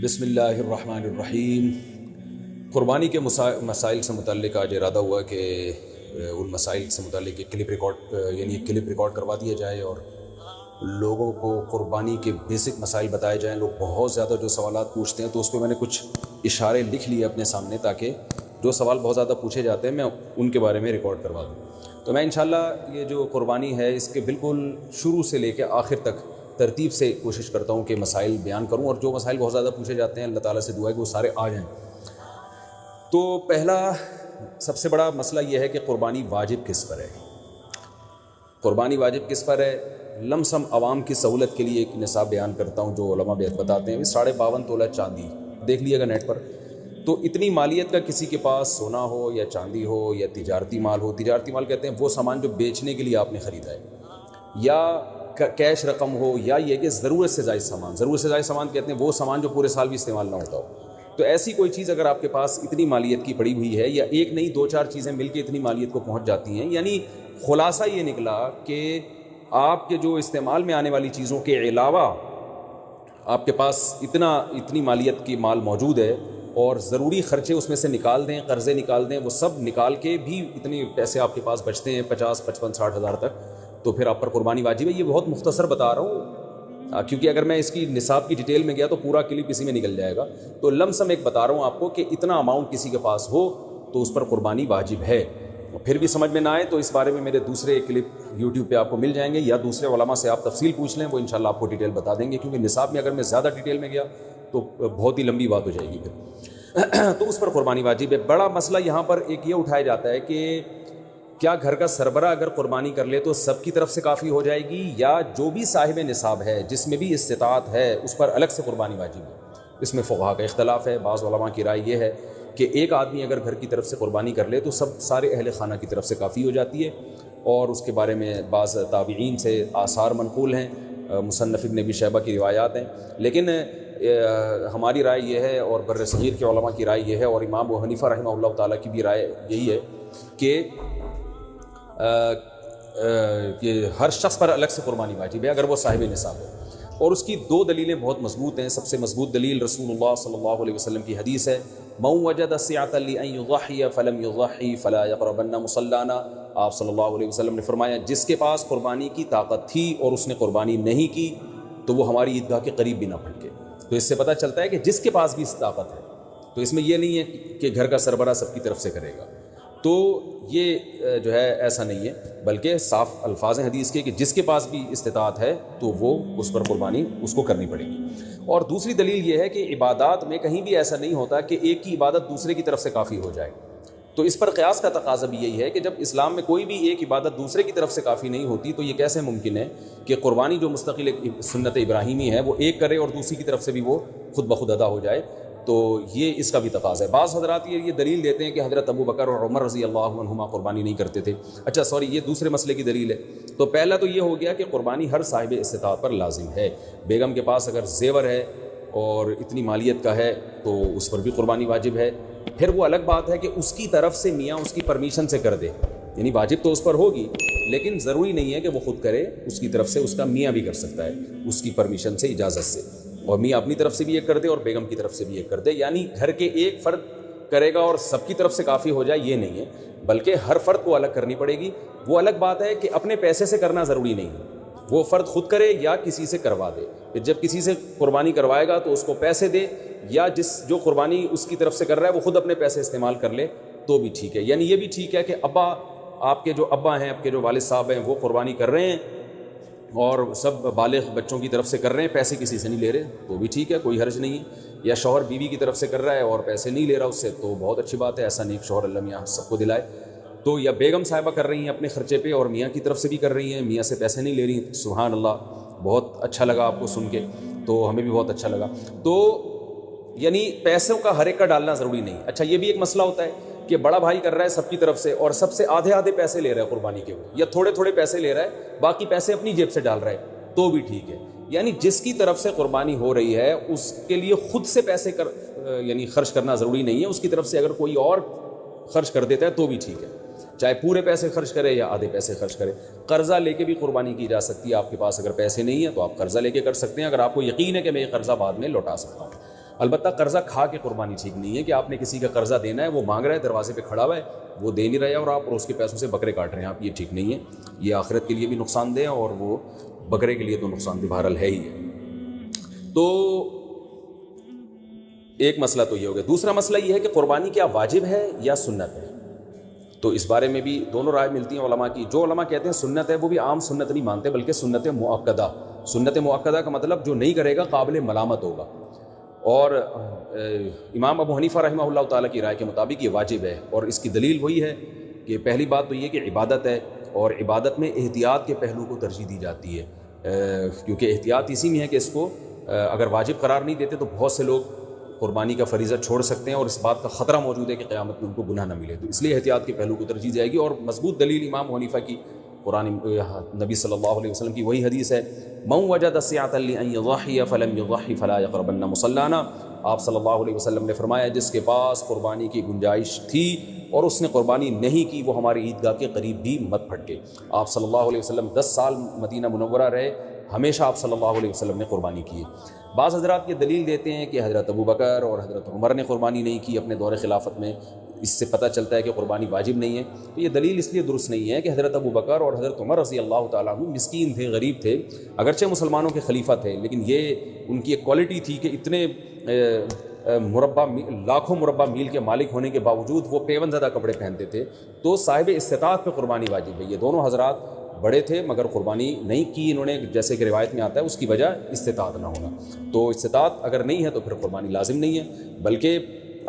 بسم اللہ الرحمن الرحیم۔ قربانی کے مسائل سے متعلق آج ارادہ ہوا کہ ان مسائل سے متعلق ایک کلپ ریکارڈ کروا دیا جائے اور لوگوں کو قربانی کے بیسک مسائل بتائے جائیں۔ لوگ بہت زیادہ جو سوالات پوچھتے ہیں تو اس پہ میں نے کچھ اشارے لکھ لیے اپنے سامنے تاکہ جو سوال بہت زیادہ پوچھے جاتے ہیں میں ان کے بارے میں ریکارڈ کروا دوں۔ تو میں انشاءاللہ یہ جو قربانی ہے اس کے بالکل شروع سے لے کے آخر تک ترتیب سے کوشش کرتا ہوں کہ مسائل بیان کروں، اور جو مسائل بہت زیادہ پوچھے جاتے ہیں اللہ تعالیٰ سے دعا ہے کہ وہ سارے آ جائیں۔ تو پہلا سب سے بڑا مسئلہ یہ ہے کہ قربانی واجب کس پر ہے۔ قربانی واجب کس پر ہے؟ لم سم عوام کی سہولت کے لیے ایک نصاب بیان کرتا ہوں جو علماء بتاتے ہیں۔ 52.5 تولہ چاندی دیکھ لیے گا نیٹ پر، تو اتنی مالیت کا کسی کے پاس سونا ہو یا چاندی ہو یا تجارتی مال ہو، تجارتی مال کہتے ہیں وہ سامان جو بیچنے کے لیے آپ نے خریدا ہے، یا کیش رقم ہو، یا یہ کہ ضرورت سے زائد سامان۔ ضرورت سے زائد سامان کہتے ہیں وہ سامان جو پورے سال بھی استعمال نہ ہوتا ہو۔ تو ایسی کوئی چیز اگر آپ کے پاس اتنی مالیت کی پڑی ہوئی ہے، یا ایک نہیں 2-4 چیزیں مل کے اتنی مالیت کو پہنچ جاتی ہیں، یعنی خلاصہ یہ نکلا کہ آپ کے جو استعمال میں آنے والی چیزوں کے علاوہ آپ کے پاس اتنی مالیت کی مال موجود ہے، اور ضروری خرچے اس میں سے نکال دیں، قرضے نکال دیں، وہ سب نکال کے بھی اتنے پیسے آپ کے پاس بچتے ہیں 50، 55، 60 ہزار تک، تو پھر آپ پر قربانی واجب ہے۔ یہ بہت مختصر بتا رہا ہوں کیونکہ اگر میں اس کی نصاب کی ڈیٹیل میں گیا تو پورا کلپ اسی میں نکل جائے گا۔ تو لم سم ایک بتا رہا ہوں آپ کو کہ اتنا اماؤنٹ کسی کے پاس ہو تو اس پر قربانی واجب ہے۔ پھر بھی سمجھ میں نہ آئے تو اس بارے میں میرے دوسرے کلپ یوٹیوب پہ آپ کو مل جائیں گے، یا دوسرے علماء سے آپ تفصیل پوچھ لیں، وہ انشاءاللہ آپ کو ڈیٹیل بتا دیں گے، کیونکہ نصاب میں اگر میں زیادہ ڈیٹیل میں گیا تو بہت ہی لمبی بات ہو جائے گی پھر۔ تو اس پر قربانی واجب ہے۔ بڑا مسئلہ یہاں پر ایک یہ اٹھایا جاتا ہے کہ کیا گھر کا سربراہ اگر قربانی کر لے تو سب کی طرف سے کافی ہو جائے گی، یا جو بھی صاحب نصاب ہے جس میں بھی استطاعت ہے اس پر الگ سے قربانی واجب ہے؟ اس میں فقہا کا اختلاف ہے۔ بعض علماء کی رائے یہ ہے کہ ایک آدمی اگر گھر کی طرف سے قربانی کر لے تو سارے اہل خانہ کی طرف سے کافی ہو جاتی ہے، اور اس کے بارے میں بعض تابعین سے آثار منقول ہیں، مصنف ابن ابی شیبہ کی روایات ہیں، لیکن ہماری رائے یہ ہے، اور بر صغیر کے علماء کی رائے یہ ہے، اور امام ابو حنیفہ رحمہ اللہ تعالیٰ کی بھی رائے یہی ہے کہ ہر شخص پر الگ سے قربانی واجب ہے اگر وہ صاحب نصاب ہے۔ اور اس کی 2 دلیلیں بہت مضبوط ہیں۔ سب سے مضبوط دلیل رسول اللہ صلی اللہ علیہ وسلم کی حدیث ہے، من وجد سعة لأن يضحي فلم يضحي فلا يقربن مصلانا۔ آپ صلی اللہ علیہ وسلم نے فرمایا جس کے پاس قربانی کی طاقت تھی اور اس نے قربانی نہیں کی تو وہ ہماری عیدگاہ کے قریب بھی نہ پہنچے۔ تو اس سے پتہ چلتا ہے کہ جس کے پاس بھی اس طاقت ہے، تو اس میں یہ نہیں ہے کہ گھر کا سربراہ سب کی طرف سے کرے گا، تو یہ جو ہے ایسا نہیں ہے، بلکہ صاف الفاظ ہیں حدیث کے کہ جس کے پاس بھی استطاعت ہے تو وہ اس پر قربانی اس کو کرنی پڑے گی۔ اور دوسری دلیل یہ ہے کہ عبادات میں کہیں بھی ایسا نہیں ہوتا کہ ایک کی عبادت دوسرے کی طرف سے کافی ہو جائے، تو اس پر قیاس کا تقاضا بھی یہی ہے کہ جب اسلام میں کوئی بھی ایک عبادت دوسرے کی طرف سے کافی نہیں ہوتی تو یہ کیسے ممکن ہے کہ قربانی جو مستقل سنت ابراہیمی ہے وہ ایک کرے اور دوسری کی طرف سے بھی وہ خود بخود ادا ہو جائے؟ تو یہ اس کا بھی تقاضا ہے۔ بعض حضرات یہ دلیل دیتے ہیں کہ حضرت ابو بکر اور عمر رضی اللہ عنہما قربانی نہیں کرتے تھے۔ اچھا سوری، یہ دوسرے مسئلے کی دلیل ہے۔ تو پہلا تو یہ ہو گیا کہ قربانی ہر صاحب استطاعت پر لازم ہے۔ بیگم کے پاس اگر زیور ہے اور اتنی مالیت کا ہے تو اس پر بھی قربانی واجب ہے۔ پھر وہ الگ بات ہے کہ اس کی طرف سے میاں اس کی پرمیشن سے کر دے، یعنی واجب تو اس پر ہوگی لیکن ضروری نہیں ہے کہ وہ خود کرے، اس کی طرف سے اس کا میاں بھی کر سکتا ہے اس کی پرمیشن سے، اجازت سے، اور میاں اپنی طرف سے بھی ایک کر دے اور بیگم کی طرف سے بھی ایک کر دے۔ یعنی گھر کے ایک فرد کرے گا اور سب کی طرف سے کافی ہو جائے، یہ نہیں ہے، بلکہ ہر فرد کو الگ کرنی پڑے گی۔ وہ الگ بات ہے کہ اپنے پیسے سے کرنا ضروری نہیں ہے، وہ فرد خود کرے یا کسی سے کروا دے۔ پھر جب کسی سے قربانی کروائے گا تو اس کو پیسے دے، یا جو قربانی اس کی طرف سے کر رہا ہے وہ خود اپنے پیسے استعمال کر لے تو بھی ٹھیک ہے۔ یعنی یہ بھی ٹھیک ہے کہ آپ کے جو ابا ہیں، آپ کے جو والد صاحب ہیں وہ قربانی کر رہے ہیں اور سب بالغ بچوں کی طرف سے کر رہے ہیں، پیسے کسی سے نہیں لے رہے تو بھی ٹھیک ہے، کوئی حرج نہیں ہے۔ یا شوہر بیوی کی طرف سے کر رہا ہے اور پیسے نہیں لے رہا اس سے تو بہت اچھی بات ہے، ایسا نیک شوہر اللہ میاں سب کو دلائے۔ تو یا بیگم صاحبہ کر رہی ہیں اپنے خرچے پہ اور میاں کی طرف سے بھی کر رہی ہیں، میاں سے پیسے نہیں لے رہی ہیں، سبحان اللہ، بہت اچھا لگا آپ کو سن کے، تو ہمیں بھی بہت اچھا لگا۔ تو یعنی پیسوں کا ہر ایک کا ڈالنا ضروری نہیں۔ اچھا یہ بھی ایک مسئلہ ہوتا ہے کہ بڑا بھائی کر رہا ہے سب کی طرف سے اور سب سے آدھے پیسے لے رہا ہے قربانی کے، وہ یا تھوڑے پیسے لے رہا ہے، باقی پیسے اپنی جیب سے ڈال رہا ہے تو بھی ٹھیک ہے۔ یعنی جس کی طرف سے قربانی ہو رہی ہے اس کے لیے خود سے پیسے یعنی خرچ کرنا ضروری نہیں ہے، اس کی طرف سے اگر کوئی اور خرچ کر دیتا ہے تو بھی ٹھیک ہے، چاہے پورے پیسے خرچ کرے یا آدھے پیسے خرچ کرے۔ قرضہ لے کے بھی قربانی کی جا سکتی ہے، آپ کے پاس اگر پیسے نہیں ہیں تو آپ قرضہ لے کے کر سکتے ہیں، اگر آپ کو یقین ہے کہ میں یہ قرضہ بعد میں لوٹا سکتا ہوں۔ البتہ قرضہ کھا کے قربانی ٹھیک نہیں ہے کہ آپ نے کسی کا قرضہ دینا ہے، وہ مانگ رہا ہے، دروازے پہ کھڑا ہوا ہے، وہ دے نہیں رہے اور آپ اس کے پیسوں سے بکرے کاٹ رہے ہیں، آپ یہ ٹھیک نہیں ہے، یہ آخرت کے لیے بھی نقصان دہ ہے اور وہ بکرے کے لیے تو نقصان دہ بہرحال ہے ہی ہے۔ تو ایک مسئلہ تو یہ ہو گیا۔ دوسرا مسئلہ یہ ہے کہ قربانی کیا واجب ہے یا سنت ہے؟ تو اس بارے میں بھی دونوں رائے ملتی ہیں علماء کی۔ جو علماء کہتے ہیں سنت ہے وہ بھی عام سنت نہیں مانتے بلکہ سنت مؤکدہ۔ سنت مؤکدہ کا مطلب جو نہیں کرے گا قابل ملامت ہوگا، اور امام ابو حنیفہ رحمہ اللہ تعالیٰ کی رائے کے مطابق یہ واجب ہے، اور اس کی دلیل وہی ہے کہ پہلی بات تو یہ کہ عبادت ہے، اور عبادت میں احتیاط کے پہلو کو ترجیح دی جاتی ہے، کیونکہ احتیاط اسی میں ہے کہ اس کو اگر واجب قرار نہیں دیتے تو بہت سے لوگ قربانی کا فریضہ چھوڑ سکتے ہیں اور اس بات کا خطرہ موجود ہے کہ قیامت میں ان کو گناہ نہ ملے، تو اس لیے احتیاط کے پہلو کو ترجیح جائے گی۔ اور مضبوط دلیل امام حنیفہ کی قرآن نبی صلی اللہ علیہ وسلم کی وہی حدیث ہے، من وجد سعة لأن يضحي فلم يضحي فلا يقربن مصلانا۔ آپ صلی اللہ علیہ وسلم نے فرمایا جس کے پاس قربانی کی گنجائش تھی اور اس نے قربانی نہیں کی وہ ہماری عیدگاہ کے قریب بھی مت پھٹکے۔ آپ صلی اللہ علیہ وسلم 10 سال مدینہ منورہ رہے، ہمیشہ آپ صلی اللہ علیہ وسلم نے قربانی کی ہے۔ بعض حضرات یہ دلیل دیتے ہیں کہ حضرت ابو بکر اور حضرت عمر نے قربانی نہیں کی اپنے دور خلافت میں، اس سے پتہ چلتا ہے کہ قربانی واجب نہیں ہے۔ تو یہ دلیل اس لیے درست نہیں ہے کہ حضرت ابو بکر اور حضرت عمر رضی اللہ تعالیٰ عنہ مسکین تھے، غریب تھے، اگرچہ مسلمانوں کے خلیفہ تھے، لیکن یہ ان کی ایک کوالٹی تھی کہ اتنے لاکھوں مربع میل کے مالک ہونے کے باوجود وہ پیون زدہ کپڑے پہنتے تھے، تو صاحب استطاعت پہ قربانی واجب ہے۔ یہ دونوں حضرات بڑے تھے مگر قربانی نہیں کی انہوں نے، جیسے کہ روایت میں آتا ہے اس کی وجہ استطاعت نہ ہونا۔ تو استطاعت اگر نہیں ہے تو پھر قربانی لازم نہیں ہے، بلکہ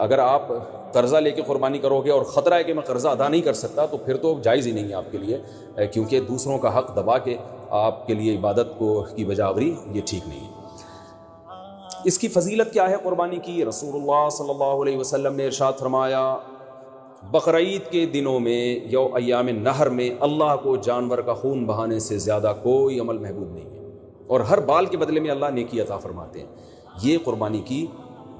اگر آپ قرضہ لے کے قربانی کرو گے اور خطرہ ہے کہ میں قرضہ ادا نہیں کر سکتا تو پھر تو جائز ہی نہیں ہے آپ کے لیے، کیونکہ دوسروں کا حق دبا کے آپ کے لیے عبادت کی بجاوری یہ ٹھیک نہیں ہے۔ اس کی فضیلت کیا ہے قربانی کی؟ رسول اللہ صلی اللہ علیہ وسلم نے ارشاد فرمایا بقرعید کے دنوں میں یا ایام نہر میں اللہ کو جانور کا خون بہانے سے زیادہ کوئی عمل محبوب نہیں ہے، اور ہر بال کے بدلے میں اللہ نیکی عطا فرماتے ہیں۔ یہ قربانی کی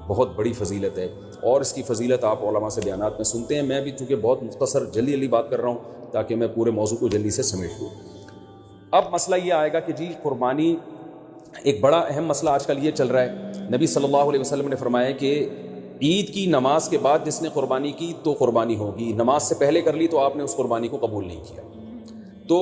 بہت بڑی فضیلت ہے، اور اس کی فضیلت آپ علماء سے بیانات میں سنتے ہیں۔ میں بھی چونکہ بہت مختصر جلدی بات کر رہا ہوں تاکہ میں پورے موضوع کو جلدی سے سمیٹ لوں۔ اب مسئلہ یہ آئے گا کہ جی قربانی، ایک بڑا اہم مسئلہ آج کل یہ چل رہا ہے، نبی صلی اللہ علیہ وسلم نے فرمایا کہ عید کی نماز کے بعد جس نے قربانی کی تو قربانی ہوگی، نماز سے پہلے کر لی تو آپ نے اس قربانی کو قبول نہیں کیا۔ تو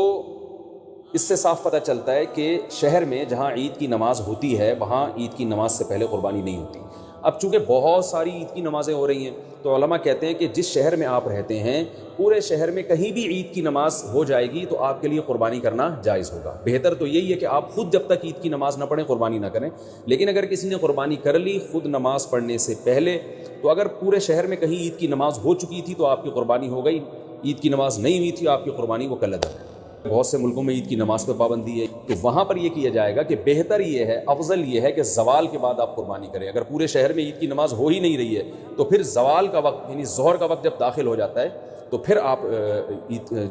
اس سے صاف پتہ چلتا ہے کہ شہر میں جہاں عید کی نماز ہوتی ہے وہاں عید کی نماز سے پہلے قربانی نہیں ہوتی۔ اب چونکہ بہت ساری عید کی نمازیں ہو رہی ہیں تو علماء کہتے ہیں کہ جس شہر میں آپ رہتے ہیں پورے شہر میں کہیں بھی عید کی نماز ہو جائے گی تو آپ کے لیے قربانی کرنا جائز ہوگا۔ بہتر تو یہی ہے کہ آپ خود جب تک عید کی نماز نہ پڑھیں قربانی نہ کریں، لیکن اگر کسی نے قربانی کر لی خود نماز پڑھنے سے پہلے تو اگر پورے شہر میں کہیں عید کی نماز ہو چکی تھی تو آپ کی قربانی ہو گئی، عید کی نماز نہیں ہوئی تھی آپ کی قربانی وہ کل ادا ہے۔ بہت سے ملکوں میں عید کی نماز پہ پابندی ہے، تو وہاں پر یہ کیا جائے گا کہ بہتر یہ ہے، افضل یہ ہے کہ زوال کے بعد آپ قربانی کریں۔ اگر پورے شہر میں عید کی نماز ہو ہی نہیں رہی ہے تو پھر زوال کا وقت یعنی ظہر کا وقت جب داخل ہو جاتا ہے تو پھر آپ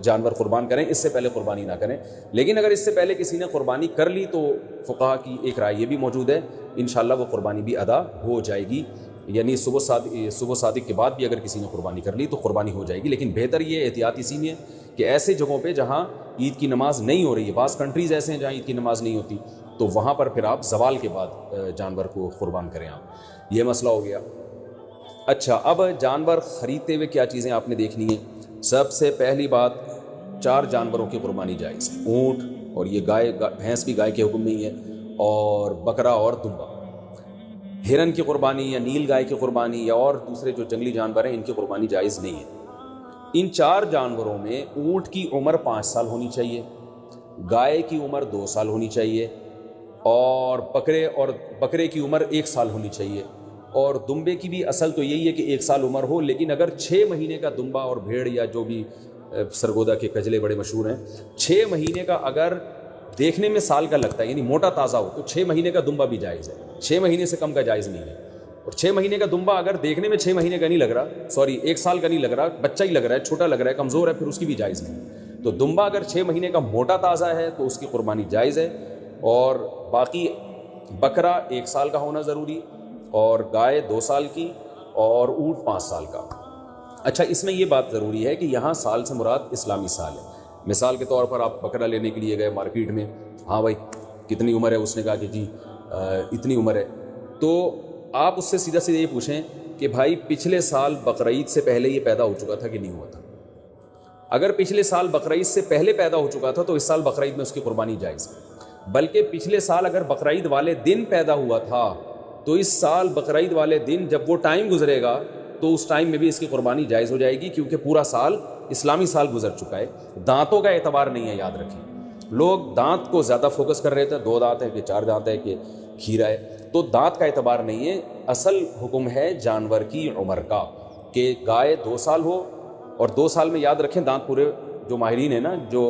جانور قربان کریں، اس سے پہلے قربانی نہ کریں۔ لیکن اگر اس سے پہلے کسی نے قربانی کر لی تو فقہا کی ایک رائے یہ بھی موجود ہے، انشاءاللہ وہ قربانی بھی ادا ہو جائے گی، یعنی صبح صادق کے بعد بھی اگر کسی نے قربانی کر لی تو قربانی ہو جائے گی۔ لیکن بہتر یہ احتیاط اسی میں ہے کہ ایسے جگہوں پہ جہاں عید کی نماز نہیں ہو رہی ہے، بعض کنٹریز ایسے ہیں جہاں عید کی نماز نہیں ہوتی، تو وہاں پر پھر آپ زوال کے بعد جانور کو قربان کریں آپ۔ یہ مسئلہ ہو گیا۔ اچھا، اب جانور خریدتے ہوئے کیا چیزیں آپ نے دیکھنی ہیں؟ سب سے پہلی بات 4 جانوروں کی قربانی جائز ہے، اونٹ، اور یہ گائے بھینس بھی گائے کے حکم میں ہی ہے، اور بکرا اور دمبا۔ ہرن کی قربانی یا نیل گائے کی قربانی یا اور دوسرے جو جنگلی جانور ہیں ان کی قربانی جائز نہیں ہے۔ ان 4 جانوروں میں اونٹ کی عمر 5 سال ہونی چاہیے، گائے کی عمر 2 سال ہونی چاہیے، اور بکرے کی عمر 1 سال ہونی چاہیے، اور دمبے کی بھی اصل تو یہی ہے کہ 1 سال عمر ہو، لیکن اگر 6 مہینے کا دمبا اور بھیڑ یا جو بھی سرگودا کے کجلے بڑے مشہور ہیں، 6 مہینے کا اگر دیکھنے میں سال کا لگتا ہے یعنی موٹا تازہ ہو تو 6 مہینے کا دمبا بھی جائز ہے، 6 مہینے سے کم کا جائز نہیں ہے۔ اور 6 مہینے کا دمبا اگر دیکھنے میں 6 مہینے کا نہیں لگ رہا، 1 سال کا نہیں لگ رہا، بچہ ہی لگ رہا ہے، چھوٹا لگ رہا ہے، کمزور ہے، پھر اس کی بھی جائز نہیں۔ تو دمبا اگر 6 مہینے کا موٹا تازہ ہے تو اس کی قربانی جائز ہے، اور باقی بکرا 1 سال کا ہونا ضروری، اور گائے 2 سال کی، اور اونٹ 5 سال کا۔ اچھا، اس میں یہ بات ضروری ہے کہ یہاں سال سے مراد اسلامی سال ہے۔ مثال کے طور پر آپ بکرا لینے کے لیے گئے مارکیٹ میں، ہاں بھائی کتنی عمر ہے، اس نے کہا کہ جی اتنی عمر ہے، تو آپ اس سے سیدھا سیدھا یہ پوچھیں کہ بھائی پچھلے سال بقرعید سے پہلے یہ پیدا ہو چکا تھا کہ نہیں ہوا تھا؟ اگر پچھلے سال بقرعید سے پہلے پیدا ہو چکا تھا تو اس سال بقرعید میں اس کی قربانی جائز ہے، بلکہ پچھلے سال اگر بقرعید والے دن پیدا ہوا تھا تو اس سال بقرعید والے دن جب وہ ٹائم گزرے گا تو اس ٹائم میں بھی اس کی قربانی جائز ہو جائے گی، کیونکہ پورا سال اسلامی سال گزر چکا ہے۔ دانتوں کا اعتبار نہیں ہے، یاد رکھیں، لوگ دانت کو زیادہ فوکس کر رہے تھے، 2 دانت ہے کہ 4 دانت ہے کہ کھیرا ہے، تو دانت کا اعتبار نہیں ہے۔ اصل حکم ہے جانور کی عمر کا، کہ گائے 2 سال ہو، اور 2 سال میں یاد رکھیں دانت پورے، جو ماہرین ہیں نا جو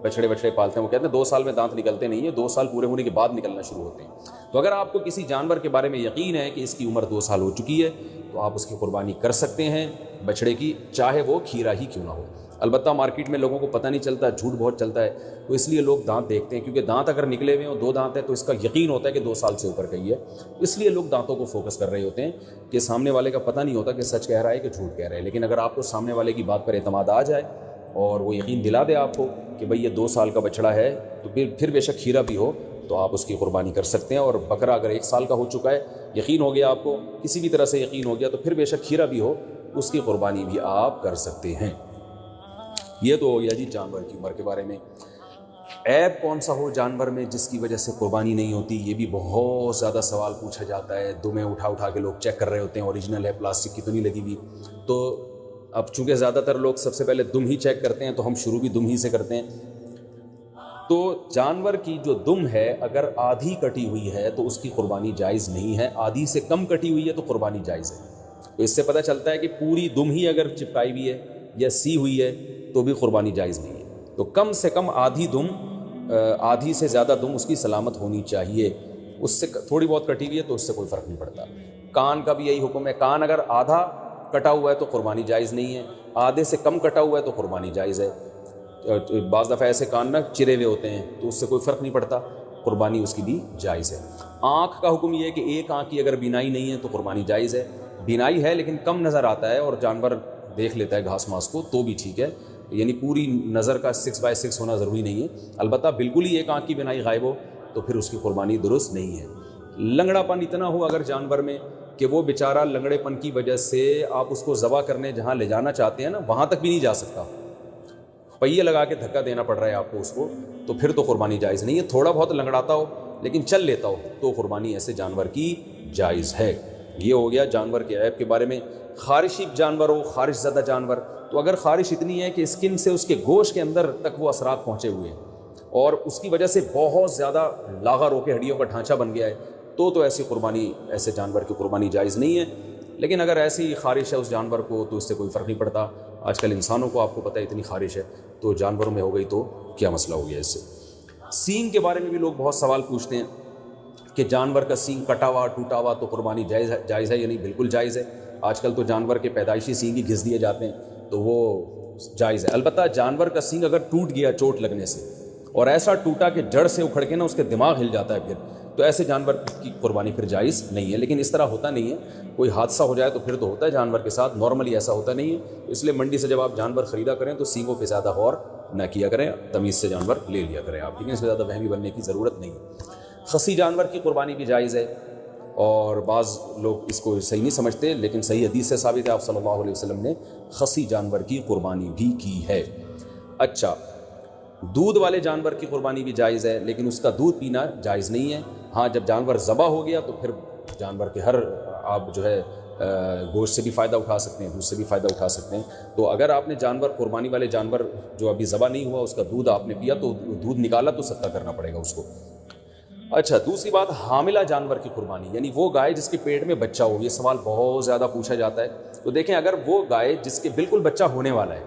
بچڑے پالتے ہیں وہ کہتے ہیں 2 سال میں دانت نکلتے نہیں ہیں، 2 سال پورے ہونے کے بعد نکلنا شروع ہوتے ہیں۔ تو اگر آپ کو کسی جانور کے بارے میں یقین ہے کہ اس کی عمر 2 سال ہو چکی ہے تو آپ اس کی قربانی کر سکتے ہیں بچڑے کی، چاہے وہ کھیرا ہی کیوں نہ ہو۔ البتہ مارکیٹ میں لوگوں کو پتہ نہیں چلتا، جھوٹ بہت چلتا ہے، تو اس لیے لوگ دانت دیکھتے ہیں، کیونکہ دانت اگر نکلے ہوئے ہیں اور 2 دانت ہیں تو اس کا یقین ہوتا ہے کہ 2 سال سے اوپر گئی ہے، اس لیے لوگ دانتوں کو فوکس کر رہے ہوتے ہیں کہ سامنے والے کا پتہ نہیں ہوتا کہ سچ کہہ رہا ہے کہ جھوٹ کہہ رہا ہے۔ لیکن اگر آپ کو سامنے والے کی بات پر اعتماد آ جائے اور وہ یقین دلا دے آپ کو کہ بھئی یہ 2 سال کا بچڑا ہے، تو پھر بے شک کھیرا بھی ہو تو آپ اس کی قربانی کر سکتے ہیں۔ اور بکرا اگر 1 سال کا ہو چکا ہے، یقین ہو گیا آپ کو، کسی بھی طرح سے یقین ہو گیا، تو پھر بے شک کھیرا بھی ہو اس کی قربانی بھی آپ کر سکتے ہیں۔ یہ تو ہو گیا جی جانور کی عمر کے بارے میں۔ عیب کون سا ہو جانور میں جس کی وجہ سے قربانی نہیں ہوتی، یہ بھی بہت زیادہ سوال پوچھا جاتا ہے۔ دمیں اٹھا کے لوگ چیک کر رہے ہوتے ہیں، اوریجنل ہے، پلاسٹک کی تو نہیں لگی ہوئی۔ تو اب چونکہ زیادہ تر لوگ سب سے پہلے دم ہی چیک کرتے ہیں، تو ہم شروع بھی دم ہی سے کرتے ہیں۔ تو جانور کی جو دم ہے اگر آدھی کٹی ہوئی ہے تو اس کی قربانی جائز نہیں ہے، آدھی سے کم کٹی ہوئی ہے تو قربانی جائز ہے۔ تو اس سے پتہ چلتا ہے کہ پوری دم ہی اگر چپکائی ہوئی ہے یا سی ہوئی ہے تو بھی قربانی جائز نہیں ہے۔ تو کم سے کم آدھی دم، آدھی سے زیادہ دم اس کی سلامت ہونی چاہیے، اس سے تھوڑی بہت کٹی ہوئی ہے تو اس سے کوئی فرق نہیں پڑتا۔ کان کا بھی یہی حکم ہے، کان اگر آدھا کٹا ہوا ہے تو قربانی جائز نہیں ہے، آدھے سے کم کٹا ہوا ہے تو قربانی جائز ہے۔ بعض دفعہ ایسے کان نہ چرے ہوئے ہوتے ہیں تو اس سے کوئی فرق نہیں پڑتا، قربانی اس کی بھی جائز ہے۔ آنکھ کا حکم یہ ہے کہ ایک آنکھ کی اگر بینائی نہیں ہے تو قربانی جائز ہے، بینائی ہے لیکن کم نظر آتا ہے اور جانور دیکھ لیتا ہے گھاس ماس کو تو بھی ٹھیک ہے، یعنی پوری نظر کا 6/6 ہونا ضروری نہیں ہے۔ البتہ بالکل ہی ایک آنکھ کی بینائی غائب ہو تو پھر اس کی قربانی درست نہیں ہے۔ لنگڑا پن اتنا ہو اگر جانور میں کہ وہ بیچارہ لنگڑے پن کی وجہ سے آپ اس کو ذبح کرنے جہاں لے جانا چاہتے ہیں نا وہاں تک بھی نہیں جا سکتا، پہیے لگا کے دھکا دینا پڑ رہا ہے آپ کو اس کو، تو پھر تو قربانی جائز نہیں ہے۔ تھوڑا بہت لنگڑاتا ہو لیکن چل لیتا ہو تو قربانی ایسے جانور کی جائز ہے۔ یہ ہو گیا جانور کے عیب کے بارے میں۔ خارشی جانور ہو، خارش زدہ جانور، تو اگر خارش اتنی ہے کہ اسکن سے اس کے گوشت کے اندر تک وہ اثرات پہنچے ہوئے ہیں اور اس کی وجہ سے بہت زیادہ لاغر ہو کے ہڈیوں کا ڈھانچہ بن گیا ہے تو ایسی قربانی، ایسے جانور کی قربانی جائز نہیں ہے۔ لیکن اگر ایسی خارش ہے اس جانور کو تو اس سے کوئی فرق نہیں پڑتا۔ آج کل انسانوں کو آپ کو پتہ ہے اتنی خارش ہے، تو جانوروں میں ہو گئی تو کیا مسئلہ ہو گیا اس سے۔ سینگ کے بارے میں بھی لوگ بہت سوال پوچھتے ہیں کہ جانور کا سینگ کٹا ہوا ٹوٹا ہوا تو قربانی جائز ہے یا نہیں؟ بالکل جائز ہے۔ آج کل تو جانور کے پیدائشی سینگ ہی گھس دیے جاتے ہیں تو وہ جائز ہے۔ البتہ جانور کا سینگ اگر ٹوٹ گیا چوٹ لگنے سے اور ایسا ٹوٹا کہ جڑ سے اکھڑ کے نا اس کے دماغ ہل جاتا ہے پھر، تو ایسے جانور کی قربانی پھر جائز نہیں ہے۔ لیکن اس طرح ہوتا نہیں ہے، کوئی حادثہ ہو جائے تو پھر تو ہوتا ہے جانور کے ساتھ، نارملی ایسا ہوتا نہیں ہے۔ اس لیے منڈی سے جب آپ جانور خریدا کریں تو سینگوں پہ زیادہ غور نہ کیا کریں، تمیز سے جانور لے لیا کریں آپ، ٹھیک ہے؟ اس میں زیادہ وہمی بننے کی ضرورت نہیں ہے۔ خصی جانور کی قربانی بھی جائز ہے، اور بعض لوگ اس کو صحیح نہیں سمجھتے، لیکن صحیح حدیث سے ثابت ہے، آپ صلی اللہ علیہ وسلم نے خصی جانور کی قربانی بھی کی ہے۔ اچھا، دودھ والے جانور کی قربانی بھی جائز ہے، لیکن اس کا دودھ پینا جائز نہیں ہے۔ ہاں، جب جانور ذبح ہو گیا تو پھر جانور کے ہر آپ جو ہے گوشت سے بھی فائدہ اٹھا سکتے ہیں، دودھ سے بھی فائدہ اٹھا سکتے ہیں۔ تو اگر آپ نے جانور، قربانی والے جانور جو ابھی ذبح نہیں ہوا، اس کا دودھ آپ نے پیا تو دودھ نکالا تو صدقہ کرنا پڑے گا اس کو۔ اچھا، دوسری بات، حاملہ جانور کی قربانی، یعنی وہ گائے جس کے پیٹ میں بچہ ہو۔ یہ سوال بہت زیادہ پوچھا جاتا ہے۔ تو دیکھیں، اگر وہ گائے جس کے بالکل بچہ ہونے والا ہے،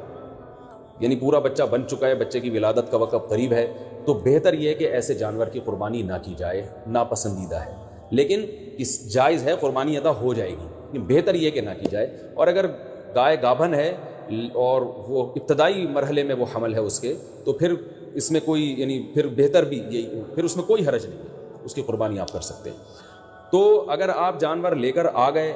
یعنی پورا بچہ بن چکا ہے، بچے کی ولادت کا وقت قریب ہے، تو بہتر یہ ہے کہ ایسے جانور کی قربانی نہ کی جائے، ناپسندیدہ ہے۔ لیکن اس جائز ہے، قربانی ادا ہو جائے گی، لیکن بہتر یہ کہ نہ کی جائے۔ اور اگر گائے گابھن ہے اور وہ ابتدائی مرحلے میں وہ حمل ہے اس کے، تو پھر اس میں کوئی، یعنی پھر بہتر بھی یہی، پھر اس میں کوئی حرج نہیں ہے، اس کی قربانی آپ کر سکتے ہیں۔ تو اگر آپ جانور لے کر آ گئے،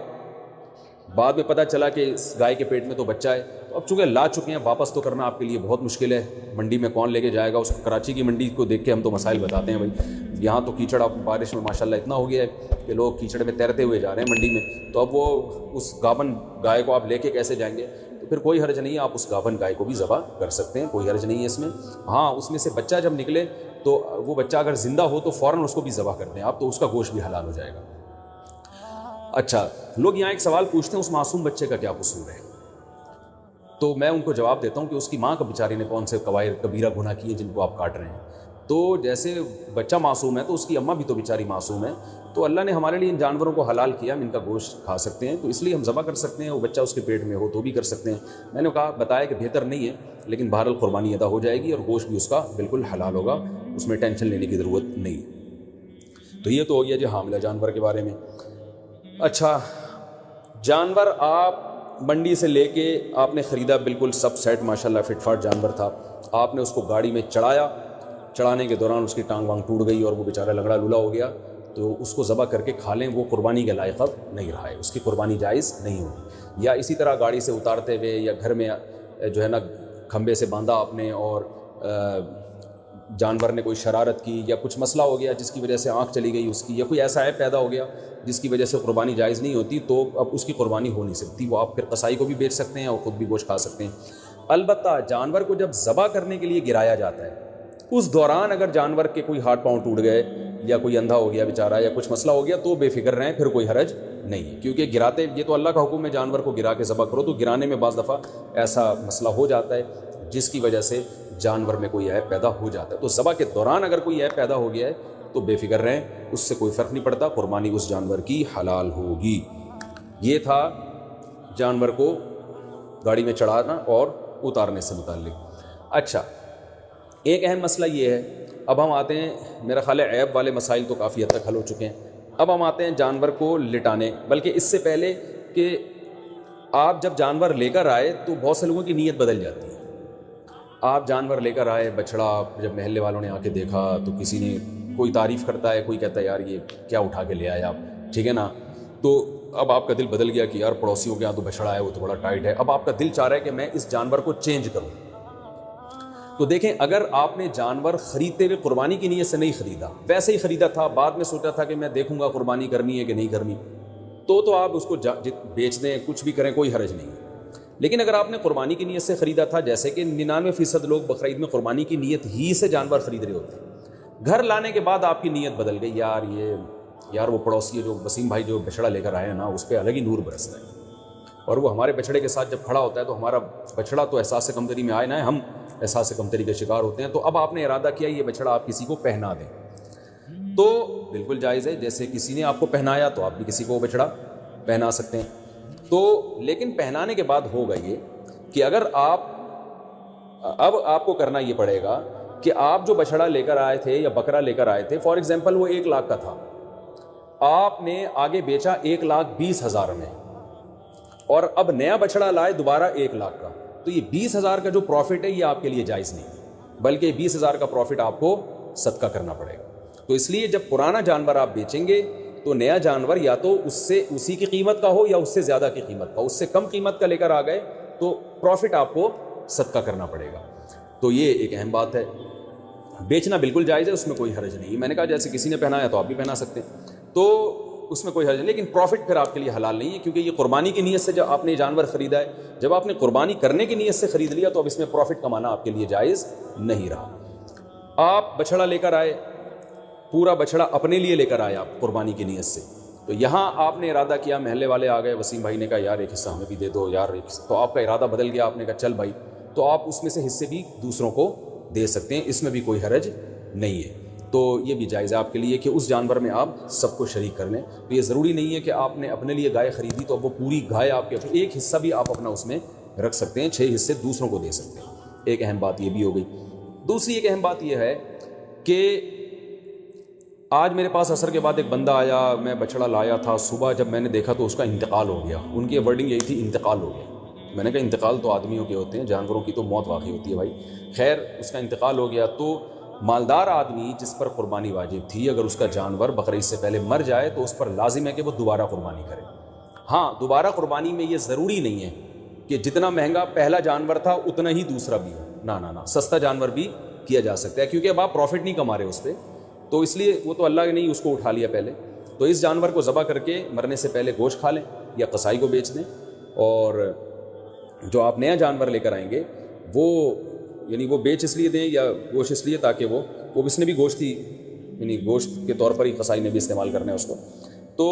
بعد میں پتہ چلا کہ اس گائے کے پیٹ میں تو بچہ ہے، تو اب چونکہ لا چکے ہیں واپس تو کرنا آپ کے لیے بہت مشکل ہے. منڈی میں کون لے کے جائے گا اس کو؟ کراچی کی منڈی کو دیکھ کے ہم تو مسائل بتاتے ہیں بھائی. یہاں تو کیچڑ اب بارش میں ماشاءاللہ اتنا ہو گیا ہے کہ لوگ کیچڑ میں تیرتے ہوئے جا رہے ہیں منڈی میں. تو اب وہ اس گابن گائے کو آپ لے کے کیسے جائیں گے؟ تو پھر کوئی حرج نہیں ہے, آپ اس گابن گائے کو بھی ذبح کر سکتے ہیں, کوئی حرج نہیں ہے اس میں. ہاں اس میں سے بچہ جب نکلے تو وہ بچہ اگر زندہ ہو تو فوراً اس کو بھی ذبح کر دیں آپ, تو اس کا گوشت بھی حلال ہو جائے گا. اچھا, لوگ یہاں ایک سوال پوچھتے ہیں اس معصوم بچے کا کیا قصور ہے؟ تو میں ان کو جواب دیتا ہوں کہ اس کی ماں کا بیچاری نے کون سے کبیرہ گناہ کیے جن کو آپ کاٹ رہے ہیں. تو جیسے بچہ معصوم ہے تو اس کی اماں بھی تو بیچاری معصوم ہے. تو اللہ نے ہمارے لیے ان جانوروں کو حلال کیا, ہم ان کا گوشت کھا سکتے ہیں, تو اس لیے ہم ذبح کر سکتے ہیں. وہ بچہ اس کے پیٹ میں ہو تو بھی کر سکتے ہیں. میں نے بتایا کہ بہتر نہیں ہے, لیکن بہرحال قربانی ادا ہو جائے گی اور گوشت بھی اس کا بالکل حلال ہوگا, اس میں ٹینشن لینے کی ضرورت نہیں. تو یہ تو ہو گیا جو حاملہ جانور کے بارے میں. اچھا, جانور آپ منڈی سے لے کے آپ نے خریدا, بالکل سب سیٹ ماشاءاللہ فٹ فاٹ جانور تھا, آپ نے اس کو گاڑی میں چڑھایا, چڑھانے کے دوران اس کی ٹانگ وانگ ٹوٹ گئی اور وہ بیچارہ لنگڑا لولا ہو گیا, تو اس کو ذبح کر کے کھا لیں, وہ قربانی کے لائق اب نہیں رہا ہے, اس کی قربانی جائز نہیں ہوگی. یا اسی طرح گاڑی سے اتارتے ہوئے یا گھر میں جو ہے نا کھمبے سے باندھا آپ نے اور جانور نے کوئی شرارت کی یا کچھ مسئلہ ہو گیا جس کی وجہ سے آنکھ چلی گئی اس کی, یا کوئی ایسا عیب پیدا ہو گیا جس کی وجہ سے قربانی جائز نہیں ہوتی, تو اب اس کی قربانی ہو نہیں سکتی. وہ آپ پھر قصائی کو بھی بیچ سکتے ہیں اور خود بھی گوشت کھا سکتے ہیں. البتہ جانور کو جب ذبح کرنے کے لیے گرایا جاتا ہے, اس دوران اگر جانور کے کوئی ہاتھ پاؤں ٹوٹ گئے یا کوئی اندھا ہو گیا بیچارہ یا کچھ مسئلہ ہو گیا تو بے فکر رہیں, پھر کوئی حرج نہیں ہے. کیونکہ گراتے, یہ تو اللہ کا حکم ہے جانور کو گرا کے ذبح کرو, تو گرانے میں بعض دفعہ ایسا مسئلہ ہو جاتا ہے جس کی وجہ سے جانور میں کوئی عیب پیدا ہو جاتا ہے. تو ذبح کے دوران اگر کوئی عیب پیدا ہو گیا ہے تو بے فکر رہیں, اس سے کوئی فرق نہیں پڑتا, قربانی اس جانور کی حلال ہوگی. یہ تھا جانور کو گاڑی میں چڑھانا اور اتارنے سے متعلق. اچھا, ایک اہم مسئلہ یہ ہے, اب ہم آتے ہیں, میرا خیال ہے عیب والے مسائل تو کافی حد تک حل ہو چکے ہیں. اب ہم آتے ہیں جانور کو لٹانے, بلکہ اس سے پہلے کہ آپ جب جانور لے کر آئے تو بہت سے لوگوں کی نیت بدل جاتی ہے. آپ جانور لے کر آئے, بچڑا, جب محلے والوں نے آ کے دیکھا تو کسی نے کوئی تعریف کرتا ہے, کوئی کہتا ہے یار یہ کیا اٹھا کے لے آئے آپ, ٹھیک ہے نا. تو اب آپ کا دل بدل گیا کہ یار پڑوسیوں کے یہاں تو بچڑا ہے وہ تو بڑا ٹائٹ ہے, اب آپ کا دل چاہ رہا ہے کہ میں اس جانور کو چینج کروں. تو دیکھیں, اگر آپ نے جانور خریدتے ہوئے قربانی کی نیت سے نہیں خریدا, ویسے ہی خریدا تھا, بعد میں سوچا تھا کہ میں دیکھوں گا قربانی کرنی ہے کہ نہیں کرنی, تو آپ اس کو بیچ دیں, کچھ بھی کریں, کوئی حرج نہیں ہے. لیکن اگر آپ نے قربانی کی نیت سے خریدا تھا, جیسے کہ 99% لوگ بقرعید میں قربانی کی نیت ہی سے جانور خرید رہے ہوتے ہیں, گھر لانے کے بعد آپ کی نیت بدل گئی, یار وہ پڑوسی جو وسیم بھائی جو بچڑا لے کر آئے ہیں نا, اس پہ الگ ہی نور برستا ہے, اور وہ ہمارے بچڑے کے ساتھ جب کھڑا ہوتا ہے تو ہمارا بچڑا تو احساس کمتری میں آئے نہ, ہم احساس کمتری کے شکار ہوتے ہیں. تو اب آپ نے ارادہ کیا یہ بچڑا آپ کسی کو پہنا دیں, تو بالکل جائز ہے, جیسے کسی نے آپ کو پہنایا تو آپ بھی کسی کو بچڑا پہنا سکتے ہیں. تو لیکن پہنانے کے بعد ہوگا یہ کہ اگر اب آپ کو کرنا یہ پڑے گا کہ آپ جو بچڑا لے کر آئے تھے یا بکرا لے کر آئے تھے, فار ایگزامپل وہ 1 لاکھ کا تھا, آپ نے آگے بیچا 1,20,000 میں, اور اب نیا بچڑا لائے دوبارہ 1 لاکھ کا, تو یہ 20,000 کا جو پروفٹ ہے یہ آپ کے لیے جائز نہیں, بلکہ 20,000 کا پروفٹ آپ کو صدقہ کرنا پڑے گا. تو اس لیے جب پرانا جانور آپ بیچیں گے تو نیا جانور یا تو اسی کی قیمت کا ہو یا اس سے زیادہ کی قیمت کا, اس سے کم قیمت کا لے کر آ گئے تو پروفٹ آپ کو صدقہ کرنا پڑے گا. تو یہ ایک اہم بات ہے. بیچنا بالکل جائز ہے, اس میں کوئی حرج نہیں. میں نے کہا جیسے کسی نے پہنایا تو آپ بھی پہنا سکتے ہیں, تو اس میں کوئی حرج نہیں, لیکن پروفٹ پھر آپ کے لیے حلال نہیں ہے, کیونکہ یہ قربانی کی نیت سے جب آپ نے جانور خریدا ہے, جب آپ نے قربانی کرنے کی نیت سے خرید لیا تو اب اس میں پروفٹ کمانا آپ کے لیے جائز نہیں رہا. آپ بچڑا لے کر آئے, پورا بچڑا اپنے لیے لے کر آئے آپ قربانی کی نیت سے, تو یہاں آپ نے ارادہ کیا, محلے والے آ گئے, وسیم بھائی نے کہا یار ایک حصہ ہمیں بھی دے دو یار, تو آپ کا ارادہ بدل گیا, آپ نے کہا چل بھائی, تو آپ اس میں سے حصے بھی دوسروں کو دے سکتے ہیں, اس میں بھی کوئی حرج نہیں ہے. تو یہ بھی جائز ہے آپ کے لیے کہ اس جانور میں آپ سب کو شریک کر لیں. تو یہ ضروری نہیں ہے کہ آپ نے اپنے لیے گائے خریدی تو اب وہ پوری گائے آپ کے, ایک حصہ بھی آپ اپنا اس میں رکھ سکتے ہیں, 6 حصے دوسروں کو دے سکتے ہیں. ایک اہم بات یہ بھی ہو گئی. دوسری ایک اہم بات یہ ہے کہ آج میرے پاس عصر کے بعد ایک بندہ آیا, میں بچڑا لایا تھا, صبح جب میں نے دیکھا تو اس کا انتقال ہو گیا. ان کی ورڈنگ یہی تھی, انتقال ہو گیا. میں نے کہا انتقال تو آدمیوں کے ہوتے ہیں, جانوروں کی تو موت واقع ہوتی ہے بھائی. خیر اس کا انتقال ہو گیا, تو مالدار آدمی جس پر قربانی واجب تھی, اگر اس کا جانور بقرعید سے پہلے مر جائے تو اس پر لازم ہے کہ وہ دوبارہ قربانی کرے. ہاں دوبارہ قربانی میں یہ ضروری نہیں ہے کہ جتنا مہنگا پہلا جانور تھا اتنا ہی دوسرا بھی ہو، نہ سستا جانور بھی کیا جا سکتا ہے، کیونکہ اب آپ پروفٹ نہیں کما رہے اس پہ، تو اس لیے وہ تو اللہ نے نہیں اس کو اٹھا لیا پہلے، تو اس جانور کو ذبح کر کے مرنے سے پہلے گوشت کھا لیں یا قصائی کو بیچ دیں، اور جو آپ نیا جانور لے کر آئیں گے وہ یعنی وہ بیچ اس لیے دیں یا گوشت اس لیے تاکہ وہ اس نے بھی گوشت ہی یعنی گوشت کے طور پر ہی قصائی نے بھی استعمال کرنا ہے اس کو۔ تو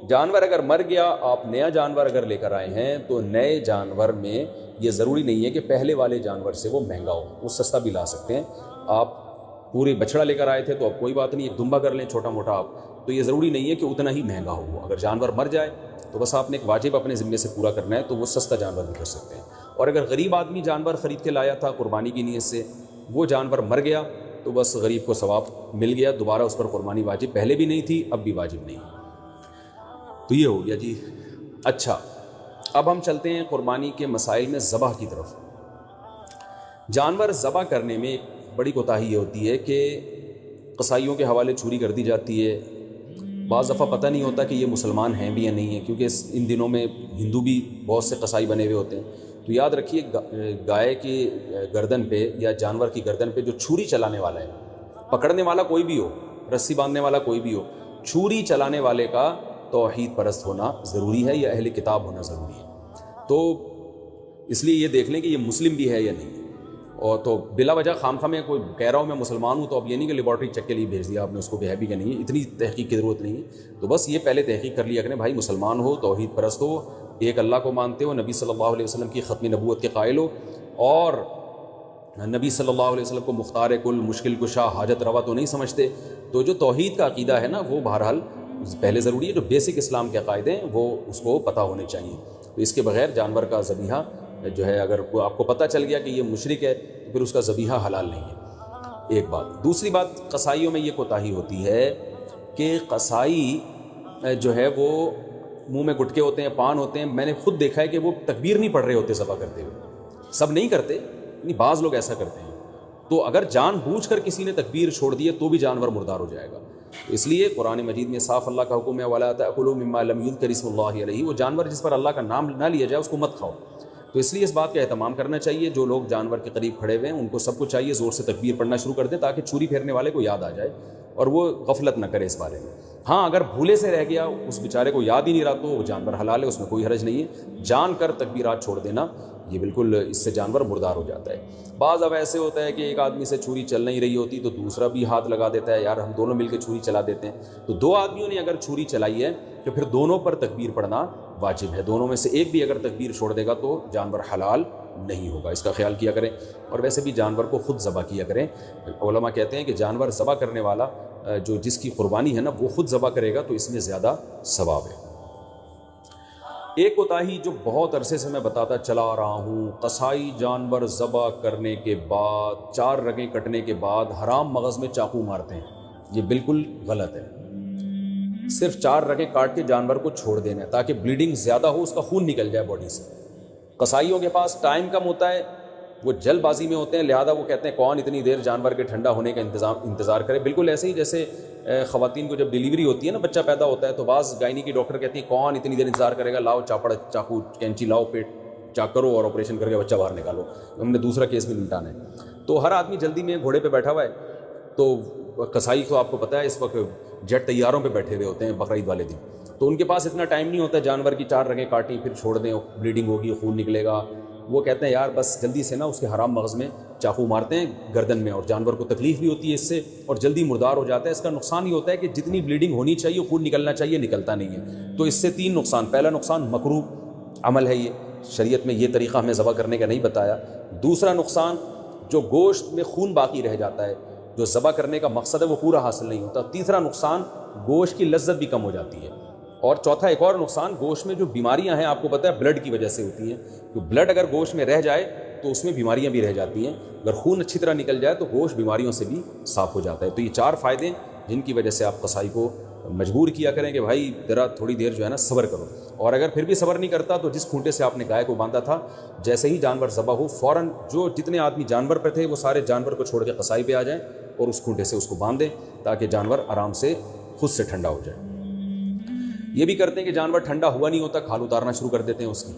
جانور اگر مر گیا، آپ نیا جانور اگر لے کر آئے ہیں تو نئے جانور میں یہ ضروری نہیں ہے کہ پہلے والے جانور سے وہ مہنگا ہو، وہ سستا بھی لا سکتے ہیں۔ آپ پورے بچڑا لے کر آئے تھے تو اب کوئی بات نہیں، ایک دمبا کر لیں چھوٹا موٹا آپ، تو یہ ضروری نہیں ہے کہ اتنا ہی مہنگا ہو۔ اگر جانور مر جائے تو بس آپ نے ایک واجب اپنے ذمے سے پورا کرنا ہے، تو وہ سستا جانور بھی کر سکتے ہیں۔ اور اگر غریب آدمی جانور خرید کے لایا تھا قربانی کی نیت سے، وہ جانور مر گیا تو بس غریب کو ثواب مل گیا، دوبارہ اس پر قربانی واجب پہلے بھی نہیں تھی، اب بھی واجب نہیں۔ تو یہ ہو گیا جی۔ اچھا، اب ہم چلتے ہیں قربانی کے مسائل میں ذبح کی طرف۔ جانور ذبح کرنے میں بڑی کوتاہی یہ ہوتی ہے کہ قصائیوں کے حوالے چھری کر دی جاتی ہے، بعض دفعہ پتہ نہیں ہوتا کہ یہ مسلمان ہیں بھی یا نہیں ہیں، کیونکہ ان دنوں میں ہندو بھی بہت سے قصائی بنے ہوئے ہوتے ہیں۔ تو یاد رکھیے گائے کی گردن پہ یا جانور کی گردن پہ جو چھری چلانے والا ہے، پکڑنے والا کوئی بھی ہو، رسی باندھنے والا کوئی بھی ہو، چھری چلانے والے کا توحید پرست ہونا ضروری ہے یا اہل کتاب ہونا ضروری ہے۔ تو اس لیے یہ دیکھ لیں کہ یہ مسلم بھی ہے یا نہیں، اور تو بلا وجہ خام میں کوئی کہہ رہا ہوں میں مسلمان ہوں تو اب یہ نہیں کہ لیبارٹری چیک کے لیے بھیج دیا آپ نے اس کو کہ ہے بھی کہ نہیں ہے، اتنی تحقیق کی ضرورت نہیں ہے۔ تو بس یہ پہلے تحقیق کر لیا کریں بھائی مسلمان ہو، توحید پرست ہو، ایک اللہ کو مانتے ہو، نبی صلی اللہ علیہ وسلم کی ختم نبوت کے قائل ہو، اور نبی صلی اللہ علیہ وسلم کو مختار کل، مشکل کشا، حاجت روا تو نہیں سمجھتے۔ تو جو توحید کا عقیدہ ہے نا وہ بہرحال پہلے ضروری ہے، جو بیسک اسلام کے عقائد ہیں وہ اس کو پتہ ہونے چاہیے۔ تو اس کے بغیر جانور کا ذبیحہ جو ہے، اگر آپ کو پتہ چل گیا کہ یہ مشرک ہے تو پھر اس کا ذبیحہ حلال نہیں ہے، ایک بات۔ دوسری بات، قصائیوں میں یہ کوتاہی ہوتی ہے کہ قصائی جو ہے وہ منہ میں گٹکے ہوتے ہیں، پان ہوتے ہیں، میں نے خود دیکھا ہے کہ وہ تکبیر نہیں پڑھ رہے ہوتے ذبح کرتے ہوئے، سب نہیں کرتے، یعنی بعض لوگ ایسا کرتے ہیں۔ تو اگر جان بوجھ کر کسی نے تکبیر چھوڑ دی ہے تو بھی جانور مردار ہو جائے گا۔ اس لیے قرآن مجید میں صاف اللہ کا حکم ہے وَلَا تَأْكُلُوا مِمَّا لَمْ يُذْكَرِ اسْمُ اللَّهِ عَلَيْهِ، وہ جانور جس پر اللہ کا نام نہ لیا جائے اس کو مت کھاؤ۔ تو اس لیے اس بات کا اہتمام کرنا چاہیے، جو لوگ جانور کے قریب کھڑے ہوئے ہیں ان کو سب کو چاہیے زور سے تکبیر پڑھنا شروع کر دیں تاکہ چھری پھیرنے والے کو یاد آ جائے اور وہ غفلت نہ کرے اس بارے میں۔ ہاں اگر بھولے سے رہ گیا، اس بیچارے کو یاد ہی نہیں رہا تو وہ جانور حلال ہے، اس میں کوئی حرج نہیں ہے۔ جان کر تکبیرات چھوڑ دینا یہ بالکل اس سے جانور مردار ہو جاتا ہے۔ بعض اب ایسے ہوتا ہے کہ ایک آدمی سے چھری چل نہیں رہی ہوتی تو دوسرا بھی ہاتھ لگا دیتا ہے، یار ہم دونوں مل کے چھری چلا دیتے ہیں۔ تو دو آدمیوں نے اگر چھری چلائی ہے تو پھر دونوں پر تکبیر پڑھنا واجب ہے، دونوں میں سے ایک بھی اگر تکبیر چھوڑ دے گا تو جانور حلال نہیں ہوگا، اس کا خیال کیا کریں۔ اور ویسے بھی جانور کو خود ذبح کیا کریں۔ علماء کہتے ہیں کہ جانور ذبح کرنے والا جو جس کی قربانی ہے نا وہ خود ذبح کرے گا تو اس میں زیادہ ثواب ہے۔ ایک کوتاہی جو بہت عرصے سے میں بتاتا چلا آ رہا ہوں، قصائی جانور ذبح کرنے کے بعد 4 رگیں کٹنے کے بعد حرام مغز میں چاقو مارتے ہیں، یہ بالکل غلط ہے۔ صرف 4 رگیں کاٹ کے جانور کو چھوڑ دینا ہے تاکہ بلیڈنگ زیادہ ہو، اس کا خون نکل جائے باڈی سے۔ قصائیوں کے پاس ٹائم کم ہوتا ہے، وہ جلد بازی میں ہوتے ہیں، لہذا وہ کہتے ہیں کون اتنی دیر جانور کے ٹھنڈا ہونے کا انتظار کرے۔ بالکل ایسے ہی جیسے خواتین کو جب ڈیلیوری ہوتی ہے نا، بچہ پیدا ہوتا ہے تو بعض گائنی کی ڈاکٹر کہتی ہیں کون اتنی دیر انتظار کرے گا، لاؤ چاپڑ، چاقو، کینچی لاؤ، پیٹ چاک کرو اور آپریشن کر کے بچہ باہر نکالو، ہم نے دوسرا کیس بھی نمٹانا ہے۔ تو ہر آدمی جلدی میں گھوڑے پہ بیٹھا ہوا ہے، تو قصائی کو آپ کو پتہ ہے اس وقت جیٹ طیاروں پہ بیٹھے ہوئے ہوتے ہیں بقرعید والے دن، تو ان کے پاس اتنا ٹائم نہیں ہوتا جانور کی 4 رگیں کاٹی پھر چھوڑ دیں، بلیڈنگ ہوگی، خون نکلے گا۔ وہ کہتے ہیں یار بس جلدی سے نا اس کے حرام مغز میں چاقو مارتے ہیں گردن میں، اور جانور کو تکلیف بھی ہوتی ہے اس سے اور جلدی مردار ہو جاتا ہے۔ اس کا نقصان یہ ہوتا ہے کہ جتنی بلیڈنگ ہونی چاہیے، خون نکلنا چاہیے، نکلتا نہیں ہے۔ تو اس سے 3 نقصان، پہلا نقصان مکروہ عمل ہے، یہ شریعت میں یہ طریقہ ہمیں ذبح کرنے کا نہیں بتایا۔ دوسرا نقصان، جو گوشت میں خون باقی رہ جاتا ہے، جو ذبح کرنے کا مقصد ہے وہ پورا حاصل نہیں ہوتا۔ تیسرا نقصان، گوشت کی لذت بھی کم ہو جاتی ہے۔ اور چوتھا ایک اور نقصان، گوشت میں جو بیماریاں ہیں آپ کو پتہ ہے بلڈ کی وجہ سے ہوتی ہیں، تو بلڈ اگر گوشت میں رہ جائے تو اس میں بیماریاں بھی رہ جاتی ہیں، اگر خون اچھی طرح نکل جائے تو گوشت بیماریوں سے بھی صاف ہو جاتا ہے۔ تو یہ 4 فائدے جن کی وجہ سے آپ قصائی کو مجبور کیا کریں کہ بھائی ذرا تھوڑی دیر جو ہے نا صبر کرو، اور اگر پھر بھی صبر نہیں کرتا تو جس کھونٹے سے آپ نے گائے کو باندھا تھا، جیسے ہی جانور ذبح ہو فوراً جو جتنے آدمی جانور پہ تھے وہ سارے جانور کو چھوڑ کے قصائی پہ آ جائیں اور اس کھونٹے سے اس کو باندھ دیں تاکہ جانور آرام سے خود سے ٹھنڈا ہو جائے۔ یہ بھی کرتے ہیں کہ جانور ٹھنڈا ہوا نہیں ہوتا، کھال اتارنا شروع کر دیتے ہیں اس کی،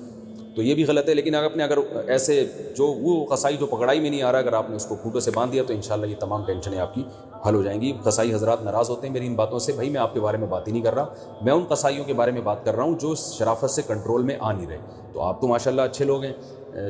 تو یہ بھی غلط ہے. لیکن اگر ایسے جو وہ قصائی جو پکڑائی میں نہیں آ رہا، اگر آپ نے اس کو کھوٹوں سے باندھ دیا تو انشاءاللہ یہ تمام ٹینشنیں آپ کی حل ہو جائیں گی. قصائی حضرات ناراض ہوتے ہیں میری ان باتوں سے. بھائی میں آپ کے بارے میں بات ہی نہیں کر رہا، میں ان قصائیوں کے بارے میں بات کر رہا ہوں جو شرافت سے کنٹرول میں آ نہیں رہے. تو آپ تو ماشاءاللہ اچھے لوگ ہیں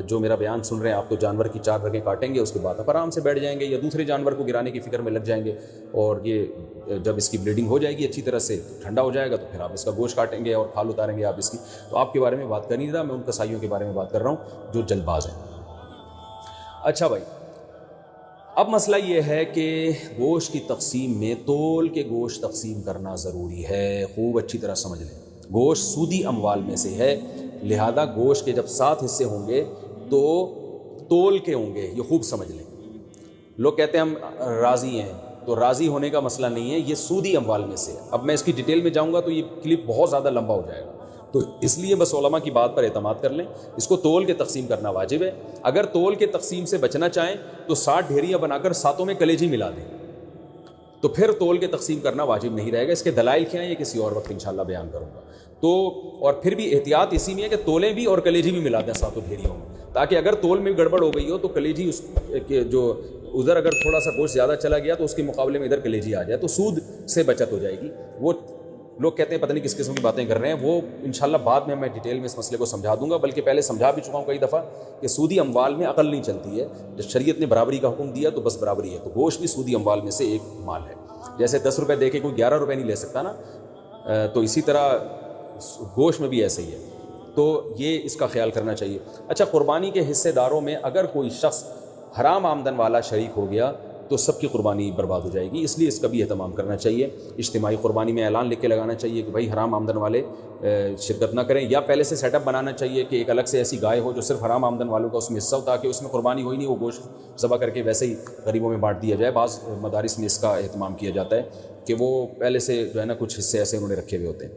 جو میرا بیان سن رہے ہیں. آپ تو جانور کی 4 رگیں کاٹیں گے، اس کے بعد آپ آرام سے بیٹھ جائیں گے یا دوسرے جانور کو گرانے کی فکر میں لگ جائیں گے، اور یہ جب اس کی بلیڈنگ ہو جائے گی اچھی طرح سے، ٹھنڈا ہو جائے گا، تو پھر آپ اس کا گوشت کاٹیں گے اور کھال اتاریں گے آپ اس کی. تو آپ کے بارے میں بات کر نہیں رہا، میں ان قصائیوں کے بارے میں بات کر رہا ہوں جو جلد باز ہیں. اچھا بھائی، اب مسئلہ یہ ہے کہ گوشت کی تقسیم میں تول کے گوشت تقسیم کرنا ضروری ہے. خوب اچھی طرح سمجھ لیں، گوشت سودی اموال میں سے ہے، لہذا گوشت کے جب 7 حصے ہوں گے تو تول کے ہوں گے. یہ خوب سمجھ لیں. لوگ کہتے ہیں ہم راضی ہیں، تو راضی ہونے کا مسئلہ نہیں ہے، یہ سودی اموال میں سے. اب میں اس کی ڈیٹیل میں جاؤں گا تو یہ کلپ بہت زیادہ لمبا ہو جائے گا، تو اس لیے بس علماء کی بات پر اعتماد کر لیں. اس کو تول کے تقسیم کرنا واجب ہے. اگر تول کے تقسیم سے بچنا چاہیں تو 60 ڈھیریاں بنا کر 7 میں کلیجی ملا دیں، تو پھر تول کے تقسیم کرنا واجب نہیں رہے گا. اس کے دلائل کیا ہیں یہ کسی اور وقت انشاءاللہ بیان کروں گا. تو اور پھر بھی احتیاط اسی میں ہے کہ تولیں بھی اور کلیجی بھی ملا دیں 7 ڈھیریوں میں، تاکہ اگر تول میں گڑبڑ ہو گئی ہو تو کلیجی اس کے جو ادھر اگر تھوڑا سا گوشت زیادہ چلا گیا تو اس کے مقابلے میں ادھر کلیجی آ جائے تو سود سے بچت ہو جائے گی. وہ لوگ کہتے ہیں پتہ نہیں کس قسم کی باتیں کر رہے ہیں، وہ انشاءاللہ بعد میں ڈیٹیل میں اس مسئلے کو سمجھا دوں گا، بلکہ پہلے سمجھا بھی چکا ہوں کئی دفعہ کہ سودی اموال میں عقل نہیں چلتی ہے. جب شریعت نے برابری کا حکم دیا تو بس برابری ہے. تو گوشت بھی سودی اموال میں سے ایک مال ہے. جیسے 10 روپے دے کے کوئی 11 روپے نہیں لے سکتا نا، تو اسی طرح گوشت میں بھی ایسے ہی ہے. تو یہ اس کا خیال کرنا چاہیے. اچھا، قربانی کے حصے داروں میں اگر کوئی شخص حرام آمدن والا شریک ہو گیا تو سب کی قربانی برباد ہو جائے گی. اس لیے اس کا بھی اہتمام کرنا چاہیے. اجتماعی قربانی میں اعلان لکھ کے لگانا چاہیے کہ بھائی حرام آمدن والے شرکت نہ کریں، یا پہلے سے سیٹ اپ بنانا چاہیے کہ ایک الگ سے ایسی گائے ہو جو صرف حرام آمدن والوں کا اس میں حصہ ہو، تاکہ اس میں قربانی ہوئی نہیں، وہ گوشت ذبح کر کے ویسے ہی غریبوں میں بانٹ دیا جائے. بعض مدارس میں اس کا اہتمام کیا جاتا ہے کہ وہ پہلے سے جو ہے نا کچھ حصے ایسے انہوں نے رکھے ہوئے ہوتے ہیں.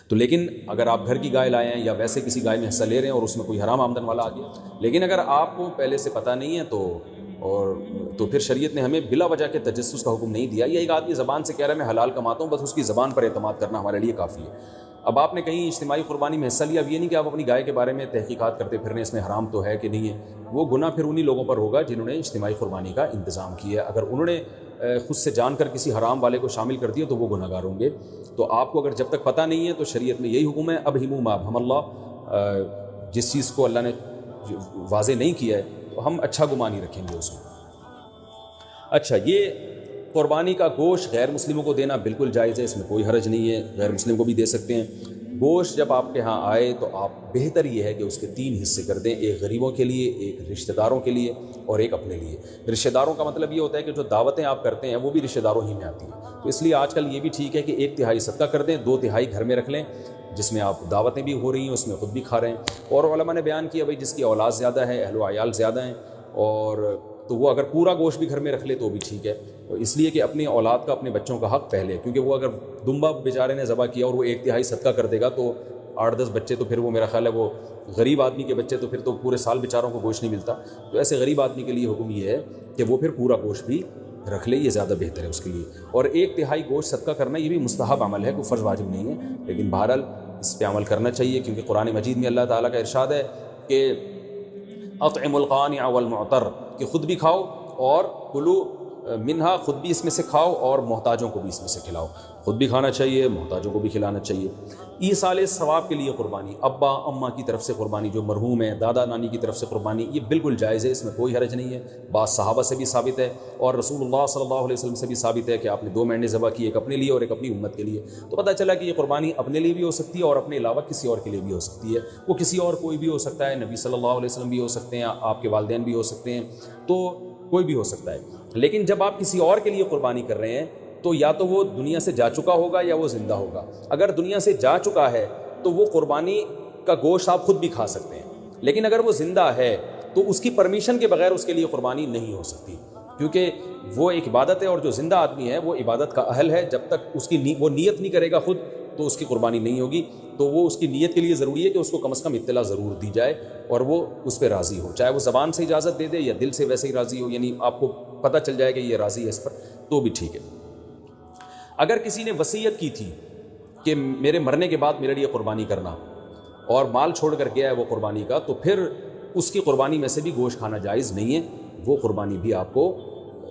تو لیکن اگر آپ گھر کی گائے لائے ہیں یا ویسے کسی گائے میں حصہ لے رہے ہیں اور اس میں کوئی حرام آمدن والا آ گیا، لیکن اگر آپ کو پہلے سے پتہ نہیں ہے تو پھر شریعت نے ہمیں بلا وجہ کے تجسس کا حکم نہیں دیا. یا ایک آدمی زبان سے کہہ رہا ہے میں حلال کماتا ہوں، بس اس کی زبان پر اعتماد کرنا ہمارے لیے کافی ہے. اب آپ نے کہیں اجتماعی قربانی میں حصہ لیا، اب یہ نہیں کہ آپ اپنی گائے کے بارے میں تحقیقات کرتے پھرنے اس میں حرام تو ہے کہ نہیں ہے. وہ گناہ پھر انہی لوگوں پر ہوگا جنہوں نے اجتماعی قربانی کا انتظام کیا ہے. اگر انہوں نے خود سے جان کر کسی حرام والے کو شامل کر دیا تو وہ گناہ گار ہوں گے. تو آپ کو اگر جب تک پتہ نہیں ہے تو شریعت میں یہی حکم ہے، اب ہمو ما ابہم اللہ، جس چیز کو اللہ نے واضح نہیں کیا ہے تو ہم اچھا گمان ہی رکھیں گے اس میں. اچھا، یہ قربانی کا گوشت غیر مسلموں کو دینا بالکل جائز ہے، اس میں کوئی حرج نہیں ہے، غیر مسلم کو بھی دے سکتے ہیں. گوشت جب آپ کے ہاں آئے تو آپ بہتر یہ ہے کہ اس کے 3 حصے کر دیں، ایک غریبوں کے لیے، ایک رشتہ داروں کے لیے اور ایک اپنے لیے. رشتہ داروں کا مطلب یہ ہوتا ہے کہ جو دعوتیں آپ کرتے ہیں وہ بھی رشتہ داروں ہی میں آتی ہیں. تو اس لیے آج کل یہ بھی ٹھیک ہے کہ 1/3 صدقہ کر دیں، 2/3 گھر میں رکھ لیں، جس میں آپ دعوتیں بھی ہو رہی ہیں اس میں خود بھی کھا رہے ہیں. اور علماء نے بیان کیا بھائی جس کی اولاد زیادہ ہے، اہل و عیال زیادہ ہیں، اور تو وہ اگر پورا گوشت بھی گھر میں رکھ لے تو بھی ٹھیک ہے. اس لیے کہ اپنی اولاد کا، اپنے بچوں کا حق پہلے، کیونکہ وہ اگر دمبا بیچارے نے ذبح کیا اور وہ 1/3 صدقہ کر دے گا تو 8-10 بچے، تو پھر وہ میرا خیال ہے وہ غریب آدمی کے بچے، تو پھر تو پورے سال بیچاروں کو گوشت نہیں ملتا. تو ایسے غریب آدمی کے لیے حکم یہ ہے کہ وہ پھر پورا گوشت بھی رکھ لے، یہ زیادہ بہتر ہے اس کے لیے. اور 1/3 گوشت صدقہ کرنا یہ بھی مستحب عمل ہے، کوئی فرض واجب نہیں ہے، لیکن بہرحال اس پہ عمل کرنا چاہیے، کیونکہ قرآن مجید میں اللہ تعالیٰ کا ارشاد ہے کہ اطعم القانع والمعتر، کہ خود بھی کھاؤ اور کلو منہا، خود بھی اس میں سے کھاؤ اور محتاجوں کو بھی اس میں سے کھلاؤ. خود بھی کھانا چاہیے، محتاجوں کو بھی کھلانا چاہیے. ایصال ثواب کے لیے قربانی، ابا اماں کی طرف سے قربانی، جو مرحوم ہے، دادا نانی کی طرف سے قربانی، یہ بالکل جائز ہے، اس میں کوئی حرج نہیں ہے. بعض صحابہ سے بھی ثابت ہے اور رسول اللہ صلی اللہ علیہ وسلم سے بھی ثابت ہے کہ آپ نے 2 مینڈے ذبح کی، ایک اپنے لیے اور ایک اپنی امت کے لیے. تو پتہ چلا کہ یہ قربانی اپنے لیے بھی ہو سکتی ہے اور اپنے علاوہ کسی اور کے لیے بھی ہو سکتی ہے. وہ کسی اور کوئی بھی ہو سکتا ہے، نبی صلی اللہ علیہ وسلم بھی ہو سکتے ہیں، آپ کے والدین بھی ہو سکتے ہیں، تو کوئی بھی ہو سکتا ہے. لیکن جب آپ کسی اور کے لیے قربانی کر رہے ہیں تو یا تو وہ دنیا سے جا چکا ہوگا یا وہ زندہ ہوگا. اگر دنیا سے جا چکا ہے تو وہ قربانی کا گوشت آپ خود بھی کھا سکتے ہیں، لیکن اگر وہ زندہ ہے تو اس کی پرمیشن کے بغیر اس کے لیے قربانی نہیں ہو سکتی، کیونکہ وہ ایک عبادت ہے اور جو زندہ آدمی ہے وہ عبادت کا اہل ہے. جب تک اس کی وہ نیت نہیں کرے گا خود تو اس کی قربانی نہیں ہوگی. تو وہ اس کی نیت کے لیے ضروری ہے کہ اس کو کم از کم اطلاع ضرور دی جائے اور وہ اس پہ راضی ہو، چاہے وہ زبان سے اجازت دے دے یا دل سے ویسے ہی راضی ہو، یعنی آپ کو پتہ چل جائے کہ یہ راضی ہے اس پر، تو بھی ٹھیک ہے. اگر کسی نے وصیت کی تھی کہ میرے مرنے کے بعد میرے لیے قربانی کرنا، اور مال چھوڑ کر گیا ہے وہ قربانی کا، تو پھر اس کی قربانی میں سے بھی گوشت کھانا جائز نہیں ہے، وہ قربانی بھی آپ کو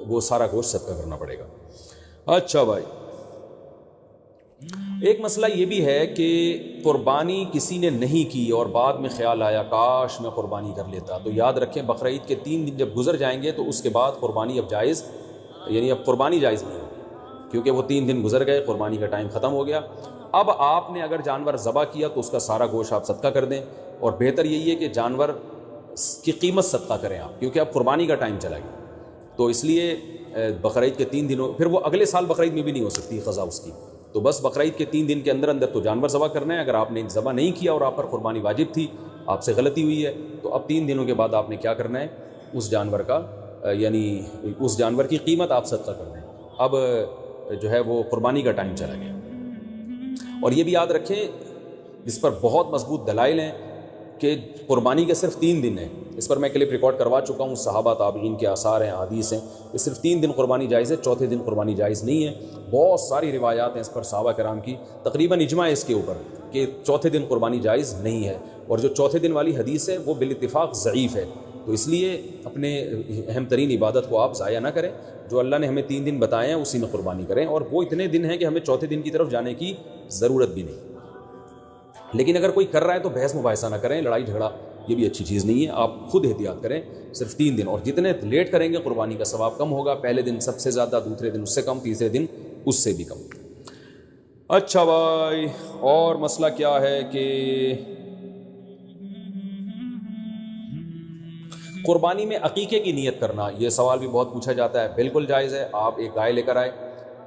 وہ سارا گوشت صدقہ کرنا پڑے گا۔ اچھا بھائی، ایک مسئلہ یہ بھی ہے کہ قربانی کسی نے نہیں کی اور بعد میں خیال آیا کاش میں قربانی کر لیتا، تو یاد رکھیں بقرعید کے 3 دن جب گزر جائیں گے تو اس کے بعد قربانی اب جائز، یعنی اب قربانی جائز نہیں ہوگی، کیونکہ وہ 3 دن گزر گئے، قربانی کا ٹائم ختم ہو گیا۔ اب آپ نے اگر جانور ذبح کیا تو اس کا سارا گوشت آپ صدقہ کر دیں، اور بہتر یہی ہے کہ جانور کی قیمت صدقہ کریں آپ، کیونکہ اب قربانی کا ٹائم چلا گیا، تو اس لیے بقرعید کے 3 دنوں، پھر وہ اگلے سال بقرعید میں بھی نہیں ہو سکتی قضا اس کی، تو بس بقرعید کے 3 دن کے اندر اندر تو جانور ذبح کرنا ہے۔ اگر آپ نے ذبح نہیں کیا اور آپ پر قربانی واجب تھی، آپ سے غلطی ہوئی ہے، تو اب 3 دنوں کے بعد آپ نے کیا کرنا ہے، اس جانور کا یعنی اس جانور کی قیمت آپ صدقہ کرنا ہے۔ اب جو ہے وہ قربانی کا ٹائم چلا گیا۔ اور یہ بھی یاد رکھیں، اس پر بہت مضبوط دلائل ہیں کہ قربانی کے صرف 3 دن ہیں، اس پر میں کلپ ریکارڈ کروا چکا ہوں، صحابہ تابعین کے آثار ہیں، احادیث ہیں کہ صرف 3 دن قربانی جائز ہے، چوتھے دن قربانی جائز نہیں ہے۔ بہت ساری روایات ہیں اس پر صحابہ کرام کی، تقریباً اجماع ہے اس کے اوپر کہ چوتھے دن قربانی جائز نہیں ہے، اور جو چوتھے دن والی حدیث ہے وہ بالاتفاق ضعیف ہے، تو اس لیے اپنے اہم ترین عبادت کو آپ ضائع نہ کریں، جو اللہ نے ہمیں 3 دن بتائے ہیں اسی میں قربانی کریں، اور وہ اتنے دن ہیں کہ ہمیں چوتھے دن کی طرف جانے کی ضرورت بھی نہیں۔ لیکن اگر کوئی کر رہا ہے تو بحث مباحثہ نہ کریں، لڑائی جھگڑا یہ بھی اچھی چیز نہیں ہے، آپ خود احتیاط کریں، صرف 3 دن، اور جتنے لیٹ کریں گے قربانی کا ثواب کم ہوگا، پہلے دن سب سے زیادہ، دوسرے دن اس سے کم، تیسرے دن اس سے بھی کم۔ اچھا بھائی، اور مسئلہ کیا ہے کہ قربانی میں عقیقے کی نیت کرنا، یہ سوال بھی بہت پوچھا جاتا ہے، بالکل جائز ہے، آپ ایک گائے لے کر آئے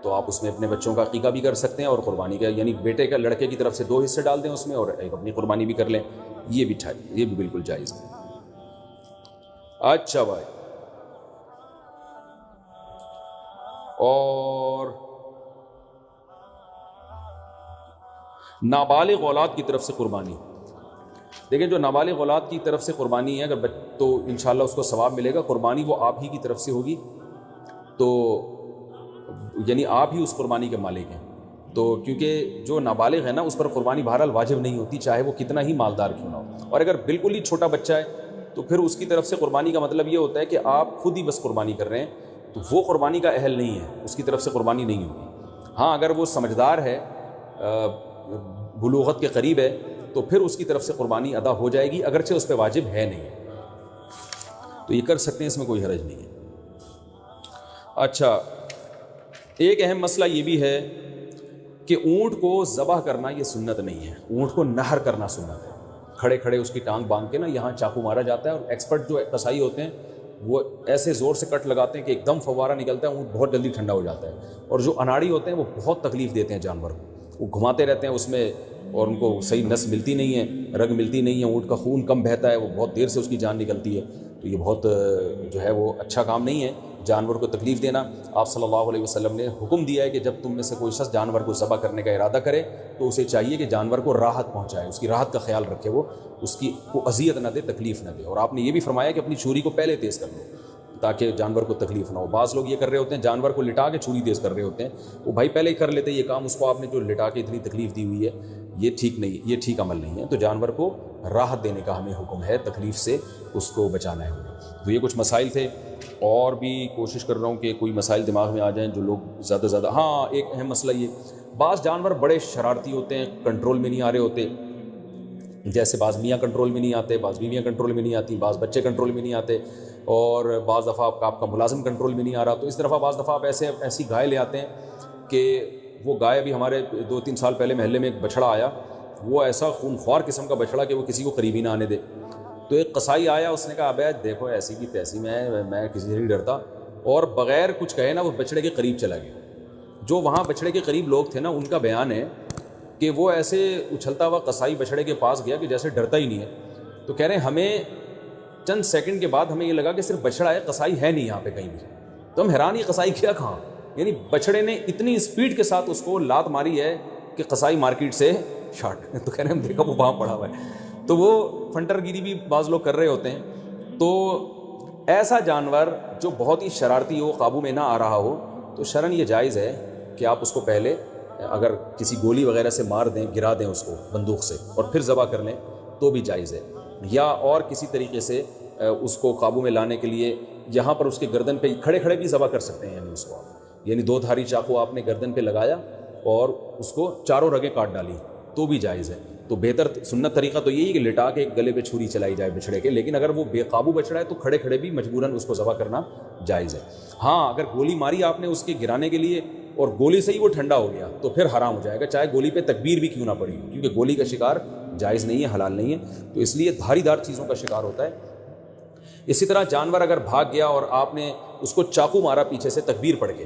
تو آپ اس میں اپنے بچوں کا عقیقہ بھی کر سکتے ہیں، اور قربانی کا یعنی بیٹے کا لڑکے کی طرف سے 2 حصے ڈال دیں اس میں، اور ایک اپنی قربانی بھی کر لیں، یہ بھی بالکل جائز ہے۔ اچھا بھائی، اور نابالغ اولاد کی طرف سے قربانی، دیکھیں جو نابالغ اولاد کی طرف سے قربانی ہے اگر تو انشاءاللہ اس کو ثواب ملے گا، قربانی وہ آپ ہی کی طرف سے ہوگی، تو یعنی آپ ہی اس قربانی کے مالک ہیں، تو کیونکہ جو نابالغ ہے نا اس پر قربانی بہرحال واجب نہیں ہوتی، چاہے وہ کتنا ہی مالدار کیوں نہ ہو، اور اگر بالکل ہی چھوٹا بچہ ہے تو پھر اس کی طرف سے قربانی کا مطلب یہ ہوتا ہے کہ آپ خود ہی بس قربانی کر رہے ہیں، تو وہ قربانی کا اہل نہیں ہے، اس کی طرف سے قربانی نہیں ہوگی۔ ہاں اگر وہ سمجھدار ہے، بلوغت کے قریب ہے، تو پھر اس کی طرف سے قربانی ادا ہو جائے گی، اگرچہ اس پہ واجب ہے نہیں، تو یہ کر سکتے ہیں، اس میں کوئی حرج نہیں ہے۔ اچھا، ایک اہم مسئلہ یہ بھی ہے کہ اونٹ کو ذبح کرنا یہ سنت نہیں ہے، اونٹ کو نہر کرنا سنت ہے، کھڑے کھڑے اس کی ٹانگ باندھ کے نا یہاں چاقو مارا جاتا ہے، اور ایکسپرٹ جو قصائی ہوتے ہیں وہ ایسے زور سے کٹ لگاتے ہیں کہ ایک دم فوارہ نکلتا ہے، اونٹ بہت جلدی ٹھنڈا ہو جاتا ہے، اور جو اناڑی ہوتے ہیں وہ بہت تکلیف دیتے ہیں جانور کو، وہ گھماتے رہتے ہیں اس میں، اور ان کو صحیح نس ملتی نہیں ہے، رگ ملتی نہیں ہے، اونٹ کا خون کم بہتا ہے، وہ بہت دیر سے اس کی جان نکلتی ہے، تو یہ بہت جو ہے وہ اچھا کام نہیں ہے جانور کو تکلیف دینا۔ آپ صلی اللہ علیہ وسلم نے حکم دیا ہے کہ جب تم میں سے کوئی شخص جانور کو ذبح کرنے کا ارادہ کرے تو اسے چاہیے کہ جانور کو راحت پہنچائے، اس کی راحت کا خیال رکھے، وہ اس کی کو اذیت نہ دے، تکلیف نہ دے، اور آپ نے یہ بھی فرمایا کہ اپنی چھری کو پہلے تیز کر لو تاکہ جانور کو تکلیف نہ ہو۔ بعض لوگ یہ کر رہے ہوتے ہیں، جانور کو لٹا کے چھری تیز کر رہے ہوتے ہیں، وہ بھائی پہلے ہی کر لیتے یہ کام، اس کو آپ نے جو لٹا کے اتنی تکلیف دی ہوئی ہے، یہ ٹھیک نہیں، یہ ٹھیک عمل نہیں ہے، تو جانور کو راحت دینے کا ہمیں حکم ہے، تکلیف سے اس کو بچانا ہے ہمیں۔ تو یہ کچھ مسائل تھے، اور بھی کوشش کر رہا ہوں کہ کوئی مسائل دماغ میں آ جائیں جو لوگ زیادہ سے زیادہ۔ ہاں، ایک اہم مسئلہ یہ، بعض جانور بڑے شرارتی ہوتے ہیں، کنٹرول میں نہیں آ رہے ہوتے، جیسے بعض میاں کنٹرول میں نہیں آتے، بعض بیویاں کنٹرول میں نہیں آتی، بعض بچے کنٹرول میں نہیں آتے، اور بعض دفعہ آپ کا ملازم کنٹرول میں نہیں آ رہا، تو اس طرح بعض دفعہ آپ ایسی گائے لے آتے ہیں کہ وہ گائے بھی، ہمارے 2-3 سال پہلے محلے میں ایک بچڑا آیا، وہ ایسا خونخوار قسم کا بچڑا کہ وہ کسی کو قریبی نہ آنے دے، تو ایک قصائی آیا، اس نے کہا ابے دیکھو ایسی کی تیسی میں کسی سے نہیں ڈرتا، اور بغیر کچھ کہے نا وہ بچڑے کے قریب چلا گیا۔ جو وہاں بچڑے کے قریب لوگ تھے نا، ان کا بیان ہے کہ وہ ایسے اچھلتا ہوا قصائی بچڑے کے پاس گیا کہ جیسے ڈرتا ہی نہیں ہے، تو کہہ رہے ہیں ہمیں چند سیکنڈ کے بعد ہمیں یہ لگا کہ صرف بچڑا ہے، قصائی ہے نہیں یہاں پہ کہیں بھی، تو ہم حیران، یہ قصائی کیا کہاں، یعنی بچڑے نے اتنی اسپیڈ کے ساتھ اس کو لات ماری ہے کہ قصائی مارکیٹ سے شارٹ، تو کہہ رہے ہیں ہم دیکھا وہ وہاں پڑا ہوا ہے، تو وہ فنٹر گیری بھی بعض لوگ کر رہے ہوتے ہیں۔ تو ایسا جانور جو بہت ہی شرارتی ہو، قابو میں نہ آ رہا ہو، تو شرعاً یہ جائز ہے کہ آپ اس کو پہلے اگر کسی گولی وغیرہ سے مار دیں، گرا دیں اس کو بندوق سے، اور پھر ذبح کر لیں، تو بھی جائز ہے، یا اور کسی طریقے سے اس کو قابو میں لانے کے لیے یہاں پر اس کے گردن پہ کھڑے کھڑے بھی ذبح کر سکتے ہیں، یعنی اس کو آپ، یعنی 2 دھاری چاقو آپ نے گردن پہ لگایا اور اس کو چاروں رگیں کاٹ ڈالی تو بھی جائز ہے۔ تو بہتر سنت طریقہ تو یہی ہے کہ لٹا کے گلے پہ چھری چلائی جائے بچھڑے کے، لیکن اگر وہ بے قابو بچڑا ہے تو کھڑے کھڑے بھی مجبوراً اس کو ذبح کرنا جائز ہے۔ ہاں اگر گولی ماری آپ نے اس کے گرانے کے لیے اور گولی سے ہی وہ ٹھنڈا ہو گیا تو پھر حرام ہو جائے گا، چاہے گولی پہ تکبیر بھی کیوں نہ پڑی، کیونکہ گولی کا شکار جائز نہیں ہے، حلال نہیں ہے، تو اس لیے دھاری دار چیزوں کا شکار ہوتا ہے۔ اسی طرح جانور اگر بھاگ گیا اور آپ نے اس کو چاقو مارا پیچھے سے تکبیر پڑھ کے،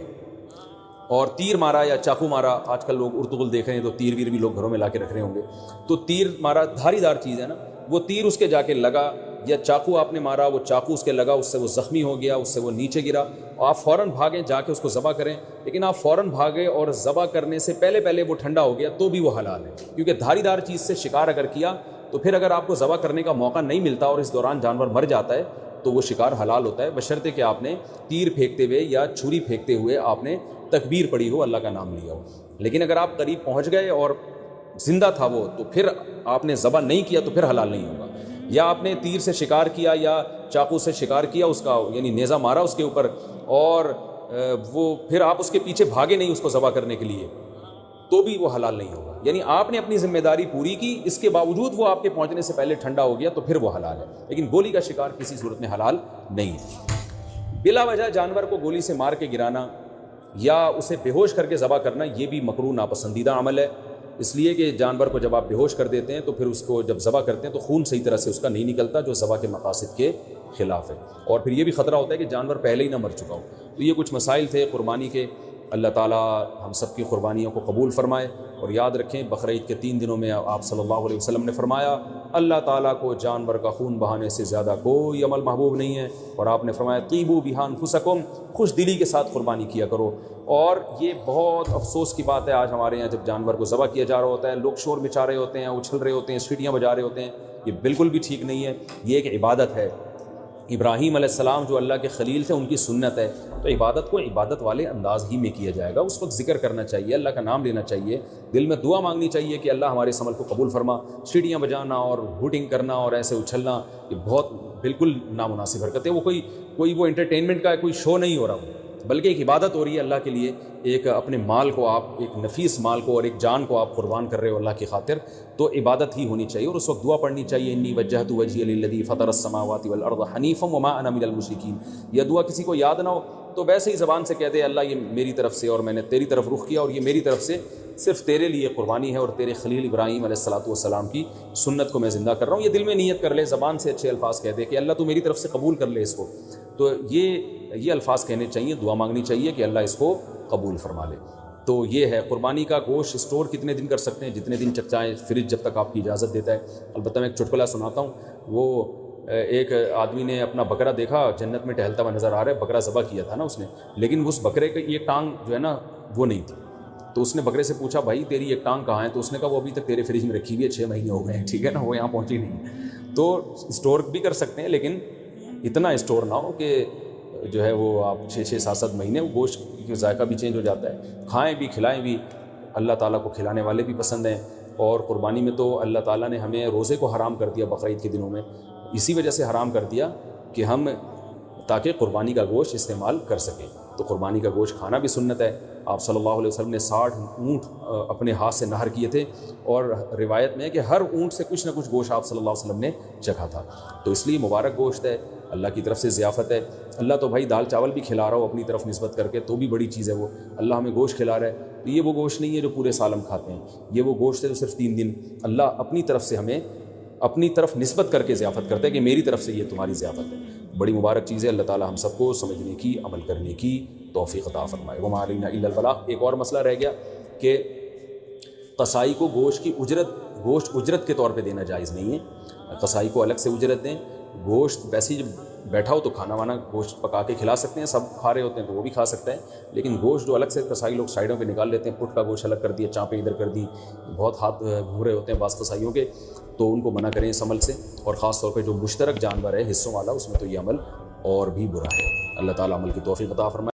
اور تیر مارا یا چاقو مارا، آج کل لوگ ارطغرل دیکھ رہے ہیں تو تیر ویر بھی لوگ گھروں میں لا کے رکھ رہے ہوں گے، تو تیر مارا دھاری دار چیز ہے نا، وہ تیر اس کے جا کے لگا، یا چاقو آپ نے مارا وہ چاقو اس کے لگا، اس سے وہ زخمی ہو گیا، اس سے وہ نیچے گرا، آپ فوراً بھاگیں جا کے اس کو ذبح کریں، لیکن آپ فوراً بھاگے اور ذبح کرنے سے پہلے وہ ٹھنڈا ہو گیا تو بھی وہ حلال ہے، کیونکہ دھاری دار چیز سے شکار اگر کیا تو پھر اگر آپ کو ذبح کرنے کا موقع نہیں ملتا اور اس دوران جانور مر جاتا ہے تو وہ شکار حلال ہوتا ہے، بشرطے کہ آپ نے تیر پھینکتے ہوئے یا چھری پھینکتے ہوئے آپ نے تکبیر پڑھی ہو، اللہ کا نام لیا ہو۔ لیکن اگر آپ قریب پہنچ گئے اور زندہ تھا وہ تو پھر آپ نے ذبح نہیں کیا تو پھر حلال نہیں ہوگا، یا آپ نے تیر سے شکار کیا یا چاقو سے شکار کیا اس کا، یعنی نیزہ مارا اس کے اوپر، اور وہ پھر آپ اس کے پیچھے بھاگے نہیں اس کو ذبح کرنے کے لیے تو بھی وہ حلال نہیں ہوگا، یعنی آپ نے اپنی ذمہ داری پوری کی، اس کے باوجود وہ آپ کے پہنچنے سے پہلے ٹھنڈا ہو گیا تو پھر وہ حلال ہے، لیکن گولی کا شکار کسی صورت میں حلال نہیں ہے۔ بلا وجہ جانور کو گولی سے مار کے گرانا یا اسے بے ہوش کر کے ذبح کرنا یہ بھی مکروہ ناپسندیدہ عمل ہے، اس لیے کہ جانور کو جب آپ بے ہوش کر دیتے ہیں تو پھر اس کو جب ذبح کرتے ہیں تو خون صحیح طرح سے اس کا نہیں نکلتا، جو ذبح کے مقاصد کے خلاف ہے، اور پھر یہ بھی خطرہ ہوتا ہے کہ جانور پہلے ہی نہ مر چکا ہو۔ تو یہ کچھ مسائل تھے قربانی کے، اللہ تعالیٰ ہم سب کی قربانیوں کو قبول فرمائے، اور یاد رکھیں بقرعید کے 3 دنوں میں آپ صلی اللہ علیہ وسلم نے فرمایا اللہ تعالیٰ کو جانور کا خون بہانے سے زیادہ کوئی عمل محبوب نہیں ہے، اور آپ نے فرمایا طیبوا بہا انفسکم، خوش دلی کے ساتھ قربانی کیا کرو۔ اور یہ بہت افسوس کی بات ہے آج ہمارے یہاں جب جانور کو ذبح کیا جا رہا ہوتا ہے لوگ شور مچا رہے ہوتے ہیں، اچھل رہے ہوتے ہیں، سیٹیاں بجا رہے ہوتے ہیں، یہ بالکل بھی ٹھیک نہیں ہے، یہ ایک عبادت ہے۔ ابراہیم علیہ السلام جو اللہ کے خلیل تھے ان کی سنت ہے، تو عبادت کو عبادت والے انداز ہی میں کیا جائے گا، اس وقت ذکر کرنا چاہیے، اللہ کا نام لینا چاہیے، دل میں دعا مانگنی چاہیے کہ اللہ ہمارے اس عمل کو قبول فرما۔ سیٹیاں بجانا اور ہوٹنگ کرنا اور ایسے اچھلنا یہ بہت بالکل نامناسب حرکت ہے، وہ کوئی وہ انٹرٹینمنٹ کا کوئی شو نہیں ہو رہا، بلکہ ایک عبادت ہو رہی ہے اللہ کے لیے، ایک اپنے مال کو آپ، ایک نفیس مال کو اور ایک جان کو آپ قربان کر رہے ہو اللہ کی خاطر، تو عبادت ہی ہونی چاہیے، اور اس وقت دعا پڑھنی چاہیے انی وجہت وجہی للذی فطر السماوات والارض حنیفا وما انا من المشرکین۔ یہ دعا کسی کو یاد نہ ہو تو ویسے ہی زبان سے کہہ دے اللہ یہ میری طرف سے اور میں نے تیری طرف رخ کیا، اور یہ میری طرف سے صرف تیرے لیے قربانی ہے اور تیرے خلیل ابراہیم علیہ السلام کی سنت کو میں زندہ کر رہا ہوں، یہ دل میں نیت کر لے، زبان سے اچھے الفاظ کہہ دے کہ اللہ تو میری طرف سے قبول کر لے اس کو، تو یہ الفاظ کہنے چاہیے، دعا مانگنی چاہیے کہ اللہ اس کو قبول فرما لے۔ تو یہ ہے قربانی کا گوشت اسٹور کتنے دن کر سکتے ہیں، جتنے دن چاہیں، فریج جب تک آپ کی اجازت دیتا ہے۔ البتہ میں ایک چٹکلا سناتا ہوں، وہ ایک آدمی نے اپنا بکرا دیکھا جنت میں ٹہلتا ہوا نظر آ رہا ہے، بکرا ذبح کیا تھا نا اس نے، لیکن اس بکرے کی یہ ٹانگ جو ہے نا وہ نہیں تھی، تو اس نے بکرے سے پوچھا بھائی تیری ایک ٹانگ کہاں ہے، تو اس نے کہا وہ ابھی تک تیرے فریج میں رکھی ہوئی ہے، 6 مہینے ہو گئے ہیں، ٹھیک ہے نا، وہ یہاں پہنچی نہیں۔ تو اسٹور بھی کر سکتے ہیں لیکن اتنا اسٹور نہ ہو کہ جو ہے وہ آپ 6 7 مہینے وہ گوشت کی ذائقہ بھی چینج ہو جاتا ہے۔ کھائیں بھی کھلائیں بھی، اللہ تعالیٰ کو کھلانے والے بھی پسند ہیں، اور قربانی میں تو اللہ تعالیٰ نے ہمیں روزے کو حرام کر دیا بقرعید کے دنوں میں، اسی وجہ سے حرام کر دیا کہ ہم تاکہ قربانی کا گوشت استعمال کر سکیں، تو قربانی کا گوشت کھانا بھی سنت ہے۔ آپ صلی اللہ علیہ وسلم نے 60 اونٹ اپنے ہاتھ سے نہر کیے تھے، اور روایت میں ہے کہ ہر اونٹ سے کچھ نہ کچھ گوشت آپ صلی اللہ علیہ وسلم نے چکھا تھا، تو اس لیے مبارک گوشت ہے، اللہ کی طرف سے ضیافت ہے۔ اللہ تو بھائی دال چاول بھی کھلا رہا ہو اپنی طرف نسبت کر کے تو بھی بڑی چیز ہے، وہ اللہ ہمیں گوشت کھلا رہا ہے، تو یہ وہ گوشت نہیں ہے جو پورے سال ہم کھاتے ہیں، یہ وہ گوشت ہے جو صرف 3 دن اللہ اپنی طرف سے ہمیں اپنی طرف نسبت کر کے ضیافت کرتا ہے کہ میری طرف سے یہ تمہاری ضیافت ہے، بڑی مبارک چیز ہے۔ اللہ تعالیٰ ہم سب کو سمجھنے کی، عمل کرنے کی توفیق عطا فرمائے۔ وما علینا الا البلاغ۔ ایک اور مسئلہ رہ گیا کہ قصائی کو گوشت اجرت کے طور پہ دینا جائز نہیں ہے، قصائی کو الگ سے اجرت دیں، گوشت ویسے ہی جب بیٹھا ہو تو کھانا وانا گوشت پکا کے کھلا سکتے ہیں، سب کھا رہے ہوتے ہیں تو وہ بھی کھا سکتا ہے، لیکن گوشت جو الگ سے قصائی لوگ سائڈوں پہ نکال لیتے ہیں، پٹ کا گوشت الگ کر دیا، چانپیں ادھر کر دی، بہت ہاتھ بھورے ہوتے ہیں بعض قصائیوں کے، تو ان کو منع کریں اس عمل سے، اور خاص طور پہ جو مشترک جانور ہے حصوں والا اس میں تو یہ عمل اور بھی برا ہے۔ اللہ تعالیٰ عمل کی توفیق عطا فرمائے۔